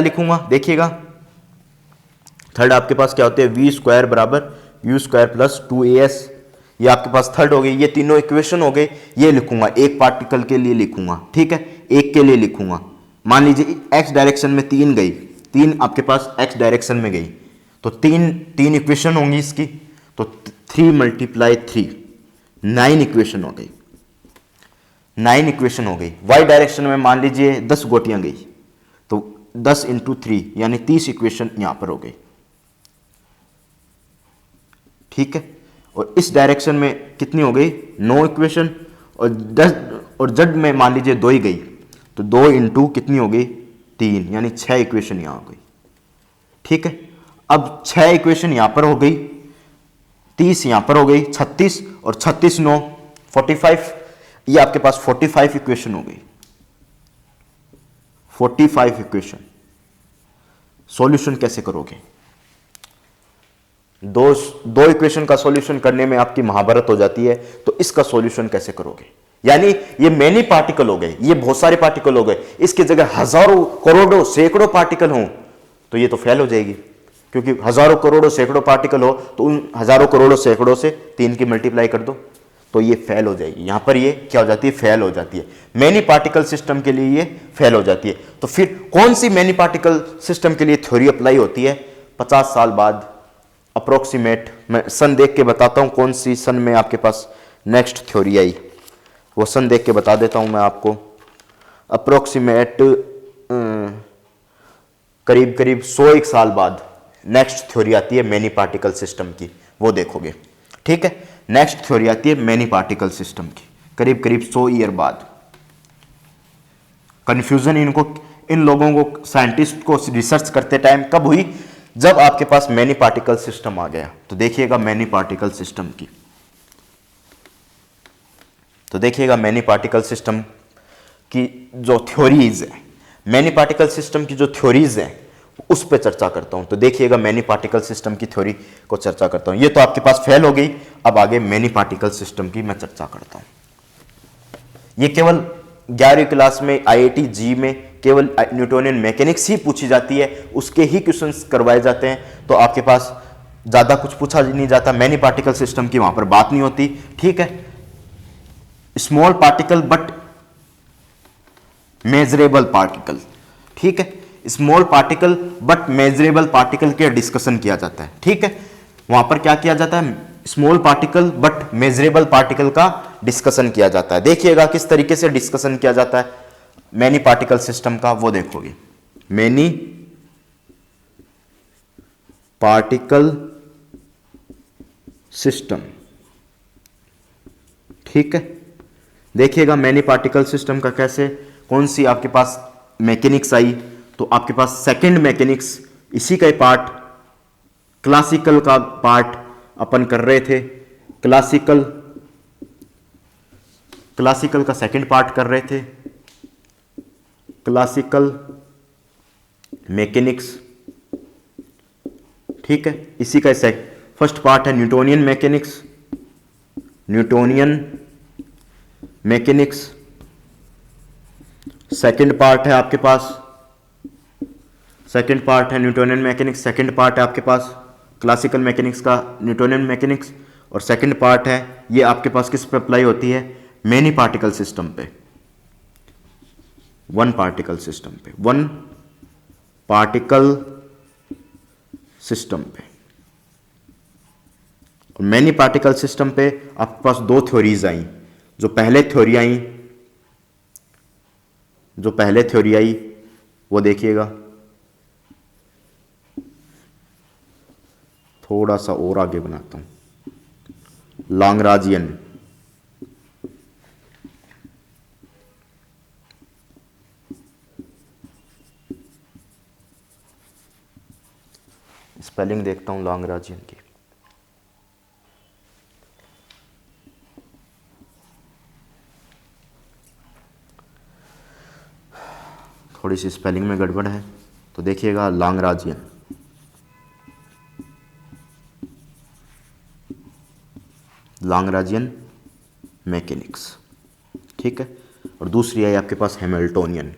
लिखूंगा? देखिएगा, थर्ड आपके पास क्या होते हैं? v स्क्वायर बराबर u स्क्वायर प्लस 2as। ये आपके पास थर्ड हो गई। ये तीनों इक्वेशन हो गए, ये लिखूंगा, एक पार्टिकल के लिए लिखूंगा। ठीक है, एक के लिए लिखूंगा। मान लीजिए x डायरेक्शन में तीन गई, तीन आपके पास x डायरेक्शन में गई, तो तीन इक्वेशन होंगी इसकी, तो 3 × 3 9 इक्वेशन हो गई। 9 इक्वेशन हो गई। वाई डायरेक्शन में मान लीजिए 10 गोटियां गई, तो 10 इंटू 3 यानी 30 इक्वेशन यहां पर हो गई। ठीक है, और इस डायरेक्शन में कितनी हो गई, 9 इक्वेशन, और 10 और जेड में मान लीजिए 2 ही गई, तो 2 इंटू कितनी हो गई, 3, यानी 6 इक्वेशन यहां हो गई। ठीक है, अब 6 इक्वेशन यहां पर हो गई, 30 यहां पर हो गई, 36 और 36 9 45, ये आपके पास 45 इक्वेशन हो गई। 45 इक्वेशन। सॉल्यूशन कैसे करोगे? दो इक्वेशन का सॉल्यूशन करने में आपकी महाभारत हो जाती है, तो इसका सॉल्यूशन कैसे करोगे? यानी ये मैनी पार्टिकल हो गए, ये बहुत सारे पार्टिकल हो गए, इसकी जगह हजारों करोड़ों सैकड़ों पार्टिकल हों तो ये तो फेल हो जाएगी, क्योंकि हजारों करोड़ों सैकड़ों पार्टिकल हो तो उन हजारों करोड़ों सैकड़ों से 3 की मल्टीप्लाई कर दो तो ये फेल हो जाएगी। यहां पर ये क्या हो जाती है, फेल हो जाती है। मैनी पार्टिकल सिस्टम के लिए ये फेल हो जाती है। तो फिर कौन सी मैनी पार्टिकल सिस्टम के लिए थ्योरी अप्लाई होती है? 50 साल बाद अप्रोक्सीमेट, मैं सन देख के बताता हूं कौन सी सन में आपके पास नेक्स्ट थ्योरी आई, वो सन देख के बता देता हूं मैं आपको। अप्रोक्सीमेट करीब करीब 100 साल बाद नेक्स्ट थ्योरी आती है मैनी पार्टिकल सिस्टम की, वो देखोगे। ठीक है, नेक्स्ट थ्योरी आती है मैनी पार्टिकल सिस्टम की करीब करीब 100 ईयर बाद। कंफ्यूजन इन लोगों को, साइंटिस्ट को रिसर्च करते टाइम कब हुई? जब आपके पास मैनी पार्टिकल सिस्टम आ गया। तो देखिएगा मैनी पार्टिकल सिस्टम की, तो देखिएगा मैनी पार्टिकल सिस्टम की जो थ्योरीज है, मैनी पार्टिकल सिस्टम की जो थ्योरीज है उस पर चर्चा करता हूं। तो देखिएगा मैनी पार्टिकल सिस्टम की थ्योरी को चर्चा करता हूं। ये तो आपके पास फेल हो गई, अब आगे मैनी पार्टिकल सिस्टम की मैं चर्चा करता हूं। ये केवल 11वीं क्लास में IIT जी में केवल न्यूटोनियन मैकेनिक्स ही पूछी जाती है, उसके ही क्वेश्चंस करवाए जाते हैं, तो आपके पास ज्यादा कुछ पूछा नहीं जाता। मैनी पार्टिकल सिस्टम की वहां पर बात नहीं होती। ठीक है, small particle but measurable particle. ठीक है, small particle but measurable particle के डिस्कशन किया जाता है। ठीक है, वहां पर क्या किया जाता है, small particle but measurable particle का डिस्कशन किया जाता है। देखिएगा किस तरीके से डिस्कशन किया जाता है मैनी पार्टिकल सिस्टम का, वो देखोगे। मैनी पार्टिकल सिस्टम, ठीक है, देखिएगा मैनी पार्टिकल सिस्टम का कैसे, कौन सी आपके पास मैकेनिक्स आई। तो आपके पास सेकंड मैकेनिक्स, इसी का पार्ट, क्लासिकल का पार्ट अपन कर रहे थे। क्लासिकल का सेकंड पार्ट कर रहे थे, क्लासिकल मैकेनिक्स। ठीक है, इसी का फर्स्ट पार्ट है Newtonian mechanics, Newtonian mechanics. Second part है आपके पास, सेकंड पार्ट है न्यूटोनियन मैकेनिक्स, सेकंड पार्ट है आपके पास क्लासिकल मैकेनिक्स का न्यूटोनियन मैकेनिक्स, और सेकंड पार्ट है ये आपके पास किस पे अप्लाई होती है, मैनी पार्टिकल सिस्टम पे, वन पार्टिकल सिस्टम पे, वन पार्टिकल सिस्टम पे। और मैनी पार्टिकल सिस्टम पे आपके पास 2 थ्योरीज आई। जो पहले थ्योरी आई वो देखिएगा, थोड़ा सा और आगे बनाता हूं, लाग्रांजियन। स्पेलिंग देखता हूं लाग्रांजियन की। थोड़ी सी स्पेलिंग में गड़बड़ है, तो देखिएगा लाग्रांजियन। लाग्रांजियन मैकेनिक्स, ठीक है। और दूसरी आई आपके पास हैमिल्टोनियन।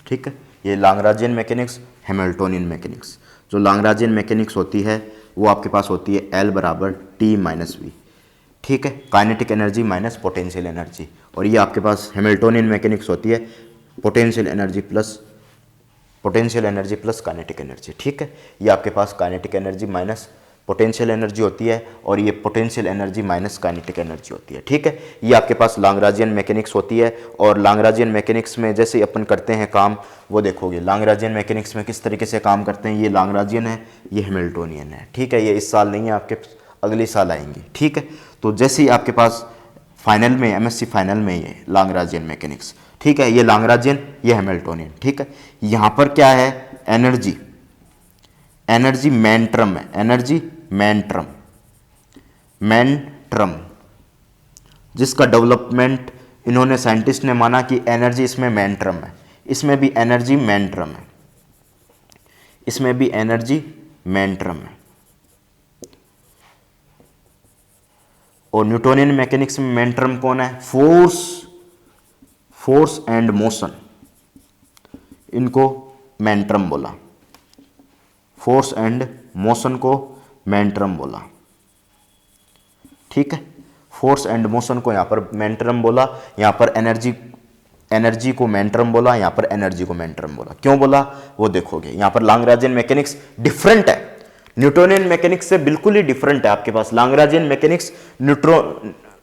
ठीक है, ये लाग्रांजियन मैकेनिक्स, हैमिल्टोनियन मैकेनिक्स। जो लाग्रांजियन मैकेनिक्स होती है वो आपके पास होती है L बराबर T माइनस वी, ठीक है, kinetic energy minus potential energy. और ये आपके पास हैमिल्टोनियन मैकेनिक्स होती है potential energy plus potential energy plus kinetic energy, ठीक है। ये आपके पास kinetic energy minus potential energy होती है और ये potential energy minus kinetic energy होती है, ठीक है। ये आपके पास लाग्रांजियन मैकेनिक्स होती है और लाग्रांजियन मैकेनिक्स में जैसे अपन करते हैं काम वो देखोगे। लाग्रांजियन मैकेनिक्स में किस तरीके से काम करते हैं, ये लाग्रांजियन है, ये हैमिल्टोनियन है, ठीक है। ये इस साल नहीं है, आपके अगले साल आएंगे, ठीक है। तो जैसे ही आपके पास फाइनल में एमएससी फाइनल में ये लाग्रांजियन मैकेनिक्स, ठीक है, ये लाग्रांजियन, ये हैमिल्टोनियन, ठीक है। यहाँ पर क्या है, एनर्जी, एनर्जी मेन टर्म है, energy main term, main term जिसका डेवलपमेंट इन्होंने साइंटिस्ट ने माना कि एनर्जी इसमें मेन टर्म है, इसमें भी एनर्जी मेन टर्म है, इसमें भी एनर्जी मेन टर्म है। और न्यूटोनियन मैकेनिक्स में मेन टर्म कौन है, फोर्स, फोर्स एंड मोशन, इनको मेन टर्म बोला, फोर्स एंड मोशन को मेन टर्म बोला, ठीक है। फोर्स एंड मोशन को यहां पर मेन टर्म बोला, यहां पर एनर्जी, एनर्जी को मेन टर्म बोला, यहां पर एनर्जी को मेन टर्म बोला। क्यों बोला वो देखोगे। यहां पर लाग्रांजियन मैकेनिक्स डिफरेंट है, न्यूटोनियन मैकेनिक्स से बिल्कुल ही डिफरेंट है। आपके पास Lagrangian mechanics,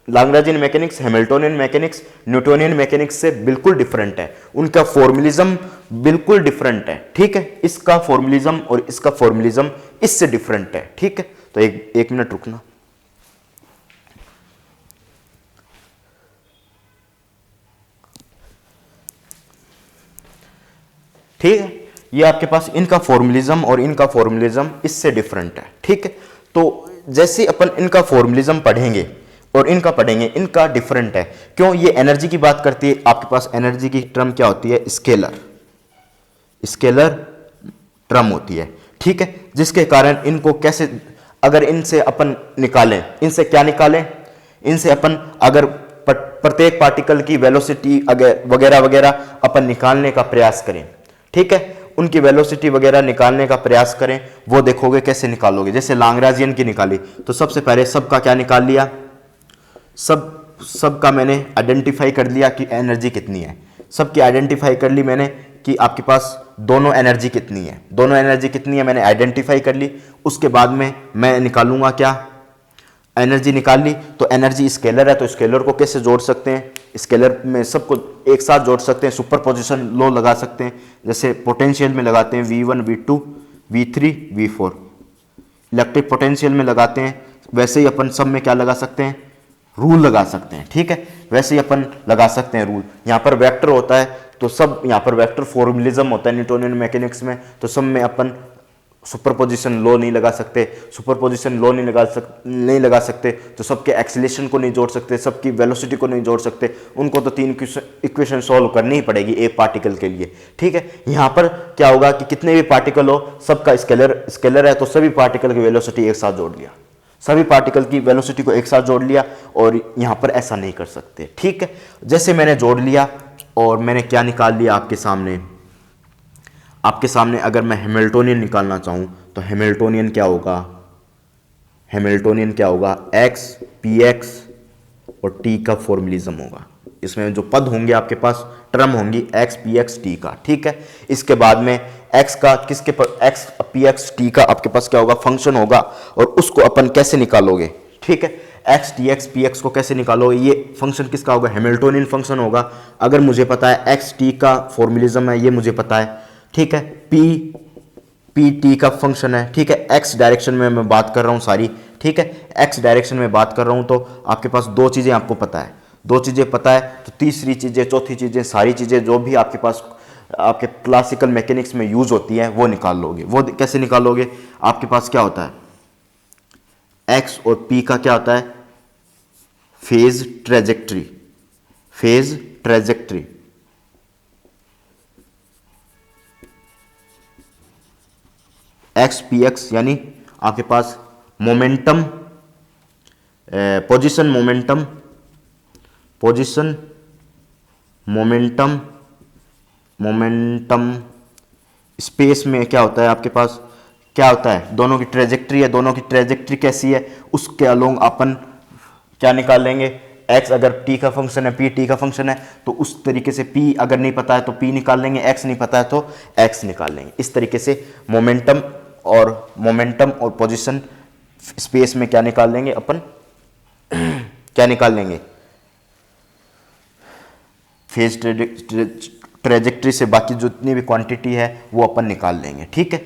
Lagrangian mechanics, Hamiltonian mechanics Newtonian mechanics से बिल्कुल डिफरेंट है, उनका फॉर्मुलिज्म बिल्कुल डिफरेंट है, ठीक है। इसका फॉर्मुलिज्म और इसका फॉर्मुलिज्म इससे डिफरेंट है, ठीक है। तो एक मिनट रुकना। ठीक है, ये आपके पास इनका फॉर्मुलिज्म और इनका फॉर्मुलिज्म इससे डिफरेंट है, ठीक है। तो जैसे अपन इनका फॉर्मुलिज्म पढ़ेंगे और इनका पढ़ेंगे, इनका डिफरेंट है। क्यों, ये एनर्जी की बात करती है, आपके पास एनर्जी की टर्म क्या होती है, स्केलर, स्केलर टर्म होती है, ठीक है। जिसके कारण इनको कैसे, अगर इनसे अपन निकालें, इनसे क्या निकालें, इनसे अपन अगर प्रत्येक पार्टिकल की वेलोसिटी वगैरह वगैरह अपन निकालने का प्रयास करें, ठीक है, उनकी वेलोसिटी वगैरह निकालने का प्रयास करें, वो देखोगे कैसे निकालोगे। जैसे लाग्रांजियन की निकाली तो सबसे पहले सबका क्या निकाल लिया, सबका मैंने आइडेंटिफाई कर लिया कि एनर्जी कितनी है, सबकी आइडेंटिफाई कर ली मैंने कि आपके पास दोनों एनर्जी कितनी है, दोनों एनर्जी कितनी है मैंने आइडेंटिफाई कर ली। उसके बाद में मैं निकालूंगा क्या, एनर्जी निकाल ली। तो एनर्जी स्केलर है, तो स्केलर को कैसे जोड़ सकते हैं, स्केलर में सबको एक साथ जोड़ सकते हैं, सुपरपोजिशन लॉ लगा सकते हैं। जैसे पोटेंशियल में लगाते हैं V1 V2 V3 V4, electric potential में लगाते हैं, वैसे ही अपन सब में क्या लगा सकते हैं, रूल लगा सकते हैं, ठीक है। वैसे ही अपन लगा सकते हैं रूल। यहाँ पर वेक्टर होता है तो सब, यहाँ पर वेक्टर फॉर्मुलिज्म होता है न्यूटोनियन मैकेनिक्स में, तो सब में अपन सुपरपोजिशन लॉ नहीं लगा सकते, सुपरपोजिशन लॉ नहीं लगा सकते तो सबके एक्सीलरेशन को नहीं जोड़ सकते, सबकी वेलोसिटी को नहीं जोड़ सकते, उनको तो 3 इक्वेशन सॉल्व करनी ही पड़ेगी एक पार्टिकल के लिए, ठीक है। यहाँ पर क्या होगा कि कितने भी पार्टिकल हो, सबका स्केलर है तो सभी पार्टिकल की वेलोसिटी एक साथ जोड़ लिया, सभी पार्टिकल की वेलोसिटी को एक साथ जोड़ लिया। और यहाँ पर ऐसा नहीं कर सकते, ठीक है। जैसे मैंने जोड़ लिया और मैंने क्या निकाल लिया आपके सामने, आपके सामने अगर मैं हैमिल्टोनियन निकालना चाहूं तो हैमिल्टोनियन क्या होगा, हैमिल्टोनियन क्या होगा, x px और t का फॉर्मुलिज्म होगा। इसमें जो पद होंगे आपके पास, टर्म होंगी x px t का, ठीक है। इसके बाद में x का किसके पर, x px t का आपके पास क्या होगा, फंक्शन होगा। और उसको अपन कैसे निकालोगे, ठीक है, x dx px को कैसे निकालोगे, ये फंक्शन किसका होगा, हैमिल्टोनियन फंक्शन होगा। अगर मुझे पता है x t का फॉर्मुलिज्म है, ये मुझे पता है, ठीक है, p t का फंक्शन है, ठीक है। x डायरेक्शन में मैं बात कर रहा हूं सारी, ठीक है, x डायरेक्शन में बात कर रहा हूं तो आपके पास दो चीजें आपको पता है, दो चीजें पता है तो तीसरी चीजें, चौथी चीजें, सारी चीजें जो भी आपके पास आपके क्लासिकल मैकेनिक्स में यूज होती है वो निकाल लोगे। वो कैसे निकालोगे, आपके पास क्या होता है, x और p का क्या होता है, phase trajectory, phase trajectory, X P X यानी आपके पास momentum, position momentum, position momentum, momentum space में क्या होता है आपके पास, क्या होता है, दोनों की ट्रेजेक्ट्री है, दोनों की ट्रेजेक्ट्री कैसी है, उसके अलोंग अपन क्या निकाल लेंगे, x अगर t का फंक्शन है, p t का फंक्शन है, तो उस तरीके से p अगर नहीं पता है तो p निकाल लेंगे, x नहीं पता है तो x निकाल लेंगे। इस तरीके से मोमेंटम और पोजीशन स्पेस में क्या निकाल लेंगे अपन क्या निकाल लेंगे, फेज ट्रेजेक्ट्री से बाकी जितनी भी क्वांटिटी है वो अपन निकाल लेंगे, ठीक है।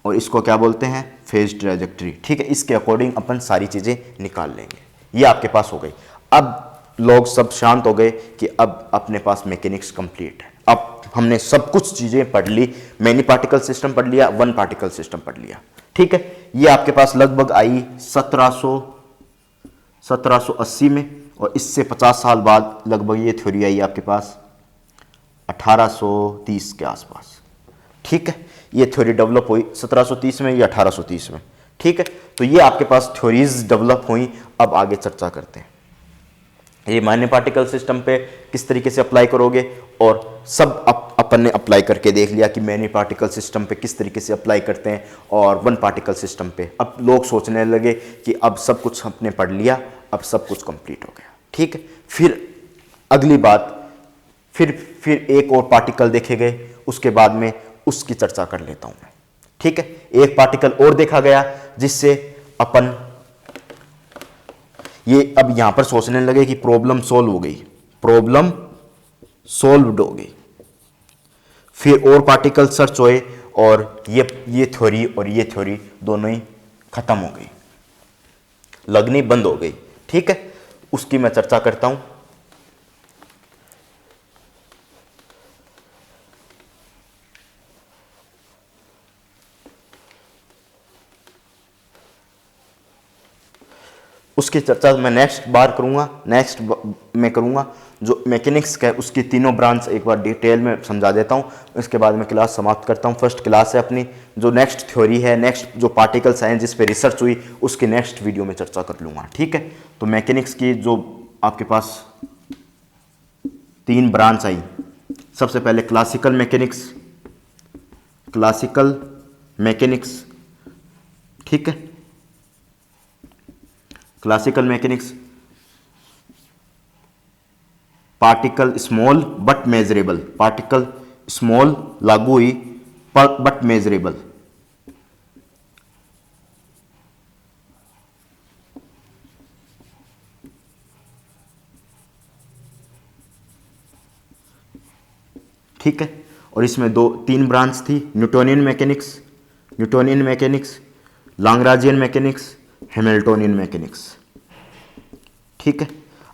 और इसको क्या बोलते हैं, फेज ट्रेजेक्ट्री, ठीक है। इसके अकॉर्डिंग अपन सारी चीज़ें निकाल लेंगे। ये आपके पास हो गई। अब लोग सब शांत हो गए कि अब अपने पास मैकेनिक्स कंप्लीट है। अब हमने सब कुछ चीज़ें पढ़ ली, मैनी पार्टिकल सिस्टम पढ़ लिया, वन पार्टिकल सिस्टम पढ़ लिया, ठीक है। ये आपके पास लगभग आई 1780 में, और इससे 50 साल बाद लगभग ये थ्योरी आई आपके पास 1830 के आसपास, ठीक है। ये थ्योरी डेवलप हुई 1730 में या 1830 में, ठीक है। तो ये आपके पास थ्योरीज डेवलप हुई। अब आगे चर्चा करते हैं ये मैनी पार्टिकल सिस्टम पे किस तरीके से अप्लाई करोगे, और सब अपन ने अप्लाई करके देख लिया कि मैनी पार्टिकल सिस्टम पे किस तरीके से अप्लाई करते हैं और वन पार्टिकल सिस्टम पे। अब लोग सोचने लगे कि अब सब कुछ हमने पढ़ लिया, अब सब कुछ कंप्लीट हो गया, ठीक है। फिर अगली बात, फिर एक और पार्टिकल देखे गए, उसके बाद में उसकी चर्चा कर लेता हूं मैं, ठीक है। एक पार्टिकल और देखा गया जिससे अपन ये अब यहां पर सोचने लगे कि प्रॉब्लम सॉल्व हो गई, प्रॉब्लम सॉल्व्ड हो गई। फिर और पार्टिकल सर्च हुए और ये थ्योरी और ये थ्योरी दोनों ही खत्म हो गई, लगनी बंद हो गई, ठीक है। उसकी मैं चर्चा करता हूं। उसकी चर्चा मैं नेक्स्ट बार करूंगा, मैं करूंगा। जो मैकेनिक्स का है उसकी तीनों ब्रांच एक बार डिटेल में समझा देता हूं, इसके बाद मैं क्लास समाप्त करता हूं। फर्स्ट क्लास है अपनी, जो नेक्स्ट थ्योरी है, नेक्स्ट जो पार्टिकल साइंस जिस पे रिसर्च हुई उसकी नेक्स्ट वीडियो में चर्चा कर लूंगा, ठीक है। तो मैकेनिक्स की जो आपके पास 3 ब्रांच आई, सबसे पहले क्लासिकल मैकेनिक्स, ठीक है। Classical mechanics, particle small but measurable, particle small लागू हुई बट मेजरेबल, ठीक है। और इसमें 3 ब्रांच थी, Newtonian mechanics, Lagrangian mechanics, Hamiltonian mechanics, ठीक है।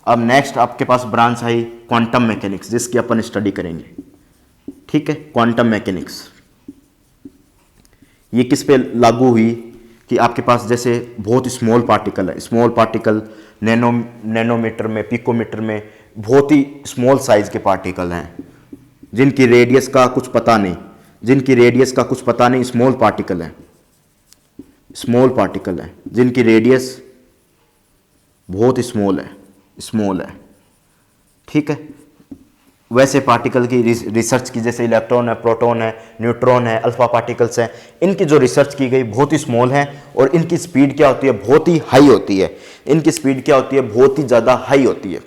अब नेक्स्ट आपके पास ब्रांच आई क्वांटम मैकेनिक्स, जिसकी अपन स्टडी करेंगे, ठीक है। क्वांटम मैकेनिक्स ये किस पे लागू हुई कि आपके पास जैसे बहुत स्मॉल पार्टिकल है, स्मॉल पार्टिकल नैनोमीटर में, पिकोमीटर में, बहुत ही स्मॉल साइज के पार्टिकल हैं जिनकी रेडियस का कुछ पता नहीं, स्मॉल पार्टिकल है जिनकी रेडियस बहुत स्मॉल है, ठीक है। वैसे पार्टिकल की रिसर्च की, जैसे इलेक्ट्रॉन है, प्रोटॉन है, न्यूट्रॉन है, अल्फा पार्टिकल्स हैं, इनकी जो रिसर्च की गई बहुत ही स्मॉल है, और इनकी स्पीड क्या होती है, बहुत ही हाई होती है। इनकी स्पीड क्या होती है, बहुत ही ज़्यादा हाई होती है,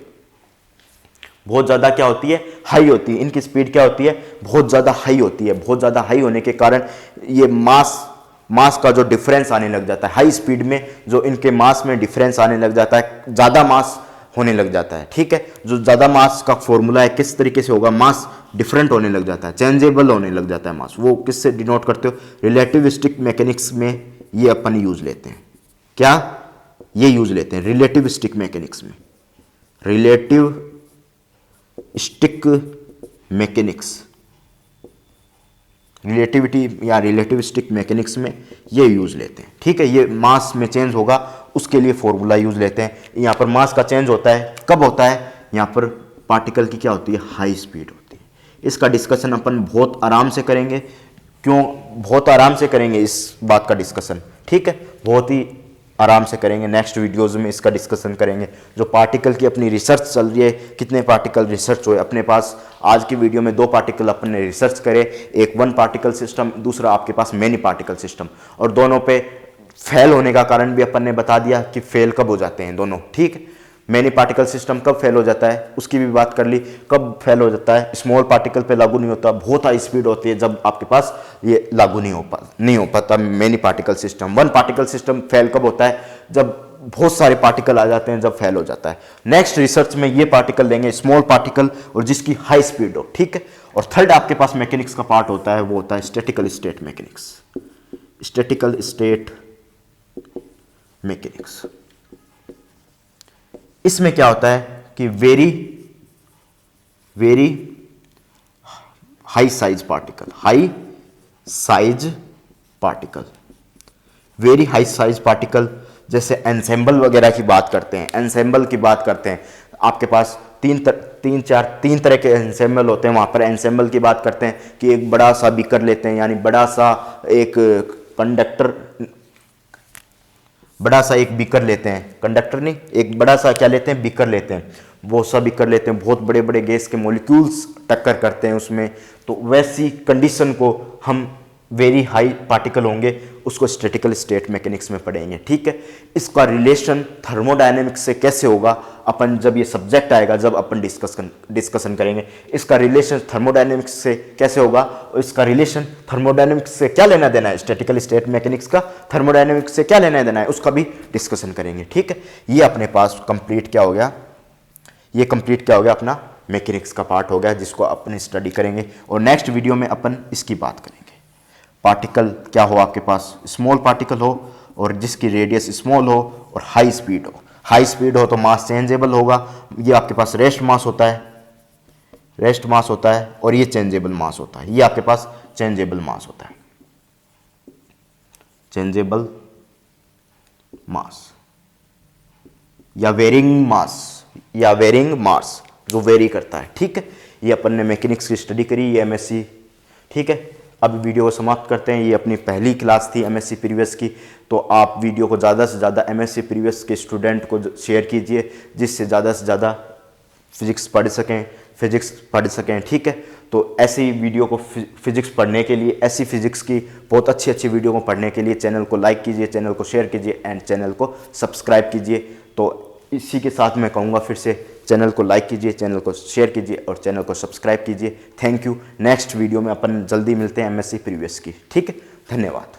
बहुत ज़्यादा क्या होती है, हाई होती है। इनकी स्पीड क्या होती है, बहुत ज़्यादा हाई होती है। बहुत ज़्यादा हाई होने के कारण ये मास का जो डिफरेंस आने लग जाता है, हाई स्पीड में जो इनके मास में डिफरेंस आने लग जाता है, ज़्यादा मास होने लग जाता है, ठीक है। जो ज़्यादा मास का फॉर्मूला है किस तरीके से होगा, मास डिफरेंट होने लग जाता है, चेंजेबल होने लग जाता है मास। वो किससे डिनोट करते हो, रिलेटिविस्टिक मैकेनिक्स में ये अपन यूज़ लेते हैं। क्या ये यूज़ लेते हैं रिलेटिविस्टिक मैकेनिक्स में, रिलेटिविटी या रिलेटिविस्टिक मैकेनिक्स में ये यूज़ लेते हैं, ठीक है। ये मास में चेंज होगा उसके लिए फॉर्मूला यूज़ लेते हैं। यहाँ पर मास का चेंज होता है, कब होता है, यहाँ पर पार्टिकल की क्या होती है, हाई स्पीड होती है। इसका डिस्कशन अपन बहुत आराम से करेंगे। क्यों बहुत आराम से करेंगे इस बात का डिस्कशन, ठीक है, बहुत ही आराम से करेंगे। नेक्स्ट वीडियोज़ में इसका डिस्कशन करेंगे। जो पार्टिकल की अपनी रिसर्च चल रही है, कितने पार्टिकल रिसर्च हुए अपने पास, आज की वीडियो में 2 पार्टिकल अपन ने रिसर्च करे, एक वन पार्टिकल सिस्टम, दूसरा आपके पास मैनी पार्टिकल सिस्टम, और दोनों पे फेल होने का कारण भी अपन ने बता दिया कि फेल कब हो जाते हैं दोनों, ठीक। मैनी पार्टिकल सिस्टम कब फेल हो जाता है उसकी भी बात कर ली। कब फेल हो जाता है, स्मॉल पार्टिकल पे लागू नहीं होता, बहुत हाई स्पीड होती है जब आपके पास ये लागू नहीं हो पाता many particle system. One particle system fail कब होता है, जब बहुत सारे पार्टिकल आ जाते हैं, जब फेल हो जाता है। नेक्स्ट रिसर्च में ये पार्टिकल लेंगे स्मॉल पार्टिकल और जिसकी हाई स्पीड हो, ठीक है। और थर्ड आपके पास मैकेनिक्स का पार्ट होता है, वो होता है statistical state mechanics. Statistical state mechanics, इसमें क्या होता है कि very high size particle, very high size particle, जैसे एनसेंबल वगैरह की बात करते हैं, आपके पास तीन तरह के एनसेंबल होते हैं। वहां पर एनसेंबल की बात करते हैं कि एक बड़ा सा बीकर लेते हैं, यानी बड़ा सा एक बीकर लेते हैं, कंडक्टर नहीं, एक बड़ा सा क्या लेते हैं, बीकर लेते हैं। वो सा बीकर लेते हैं, बहुत बड़े बड़े गैस के मॉलिक्यूल्स टक्कर करते हैं उसमें। तो वैसी कंडीशन को हम वेरी हाई पार्टिकल होंगे उसको स्टैटिकल स्टेट मैकेनिक्स में पढ़ेंगे, ठीक है। इसका रिलेशन थर्मोडायनेमिक्स से कैसे होगा, अपन जब ये सब्जेक्ट आएगा, जब अपन डिस्कशन करेंगे, इसका रिलेशन थर्मोडायनेमिक्स से कैसे होगा, और इसका रिलेशन थर्मोडायनेमिक्स से क्या लेना देना है, स्टैटिकल स्टेट मैकेनिक्स का थर्मोडायनेमिक्स से क्या लेना देना है, उसका भी डिस्कशन करेंगे, ठीक है। ये अपने पास कंप्लीट क्या हो गया, अपना मैकेनिक्स का पार्ट हो गया, जिसको अपन स्टडी करेंगे। और नेक्स्ट वीडियो में अपन इसकी बात करेंगे, पार्टिकल क्या हो आपके पास, स्मॉल पार्टिकल हो और जिसकी रेडियस स्मॉल हो और हाई स्पीड हो तो मास चेंजेबल होगा। ये आपके पास रेस्ट मास होता है और ये चेंजेबल मास होता है। ये आपके पास चेंजेबल मास होता है, चेंजेबल मास या वेरिंग मास जो वेरी करता है, ठीक है। ये अपन ने मैकेनिक्स की स्टडी करी, ये एमएससी, ठीक है। अब वीडियो को समाप्त करते हैं। ये अपनी पहली क्लास थी एमएससी प्रीवियस की, तो आप वीडियो को ज़्यादा से ज़्यादा एमएससी प्रीवियस के स्टूडेंट को शेयर कीजिए, जिससे ज़्यादा से ज़्यादा फिजिक्स पढ़ सकें, ठीक है। तो ऐसी वीडियो को फिजिक्स पढ़ने के लिए, ऐसी फिजिक्स की बहुत अच्छी वीडियो को पढ़ने के लिए चैनल को लाइक कीजिए, चैनल को शेयर कीजिए एंड चैनल को सब्सक्राइब कीजिए। तो इसी के साथ मैं कहूँगा फिर से, चैनल को लाइक कीजिए, चैनल को शेयर कीजिए और चैनल को सब्सक्राइब कीजिए। Thank you. नेक्स्ट वीडियो में अपन जल्दी मिलते हैं एमएससी प्रीवियस की, ठीक है। धन्यवाद।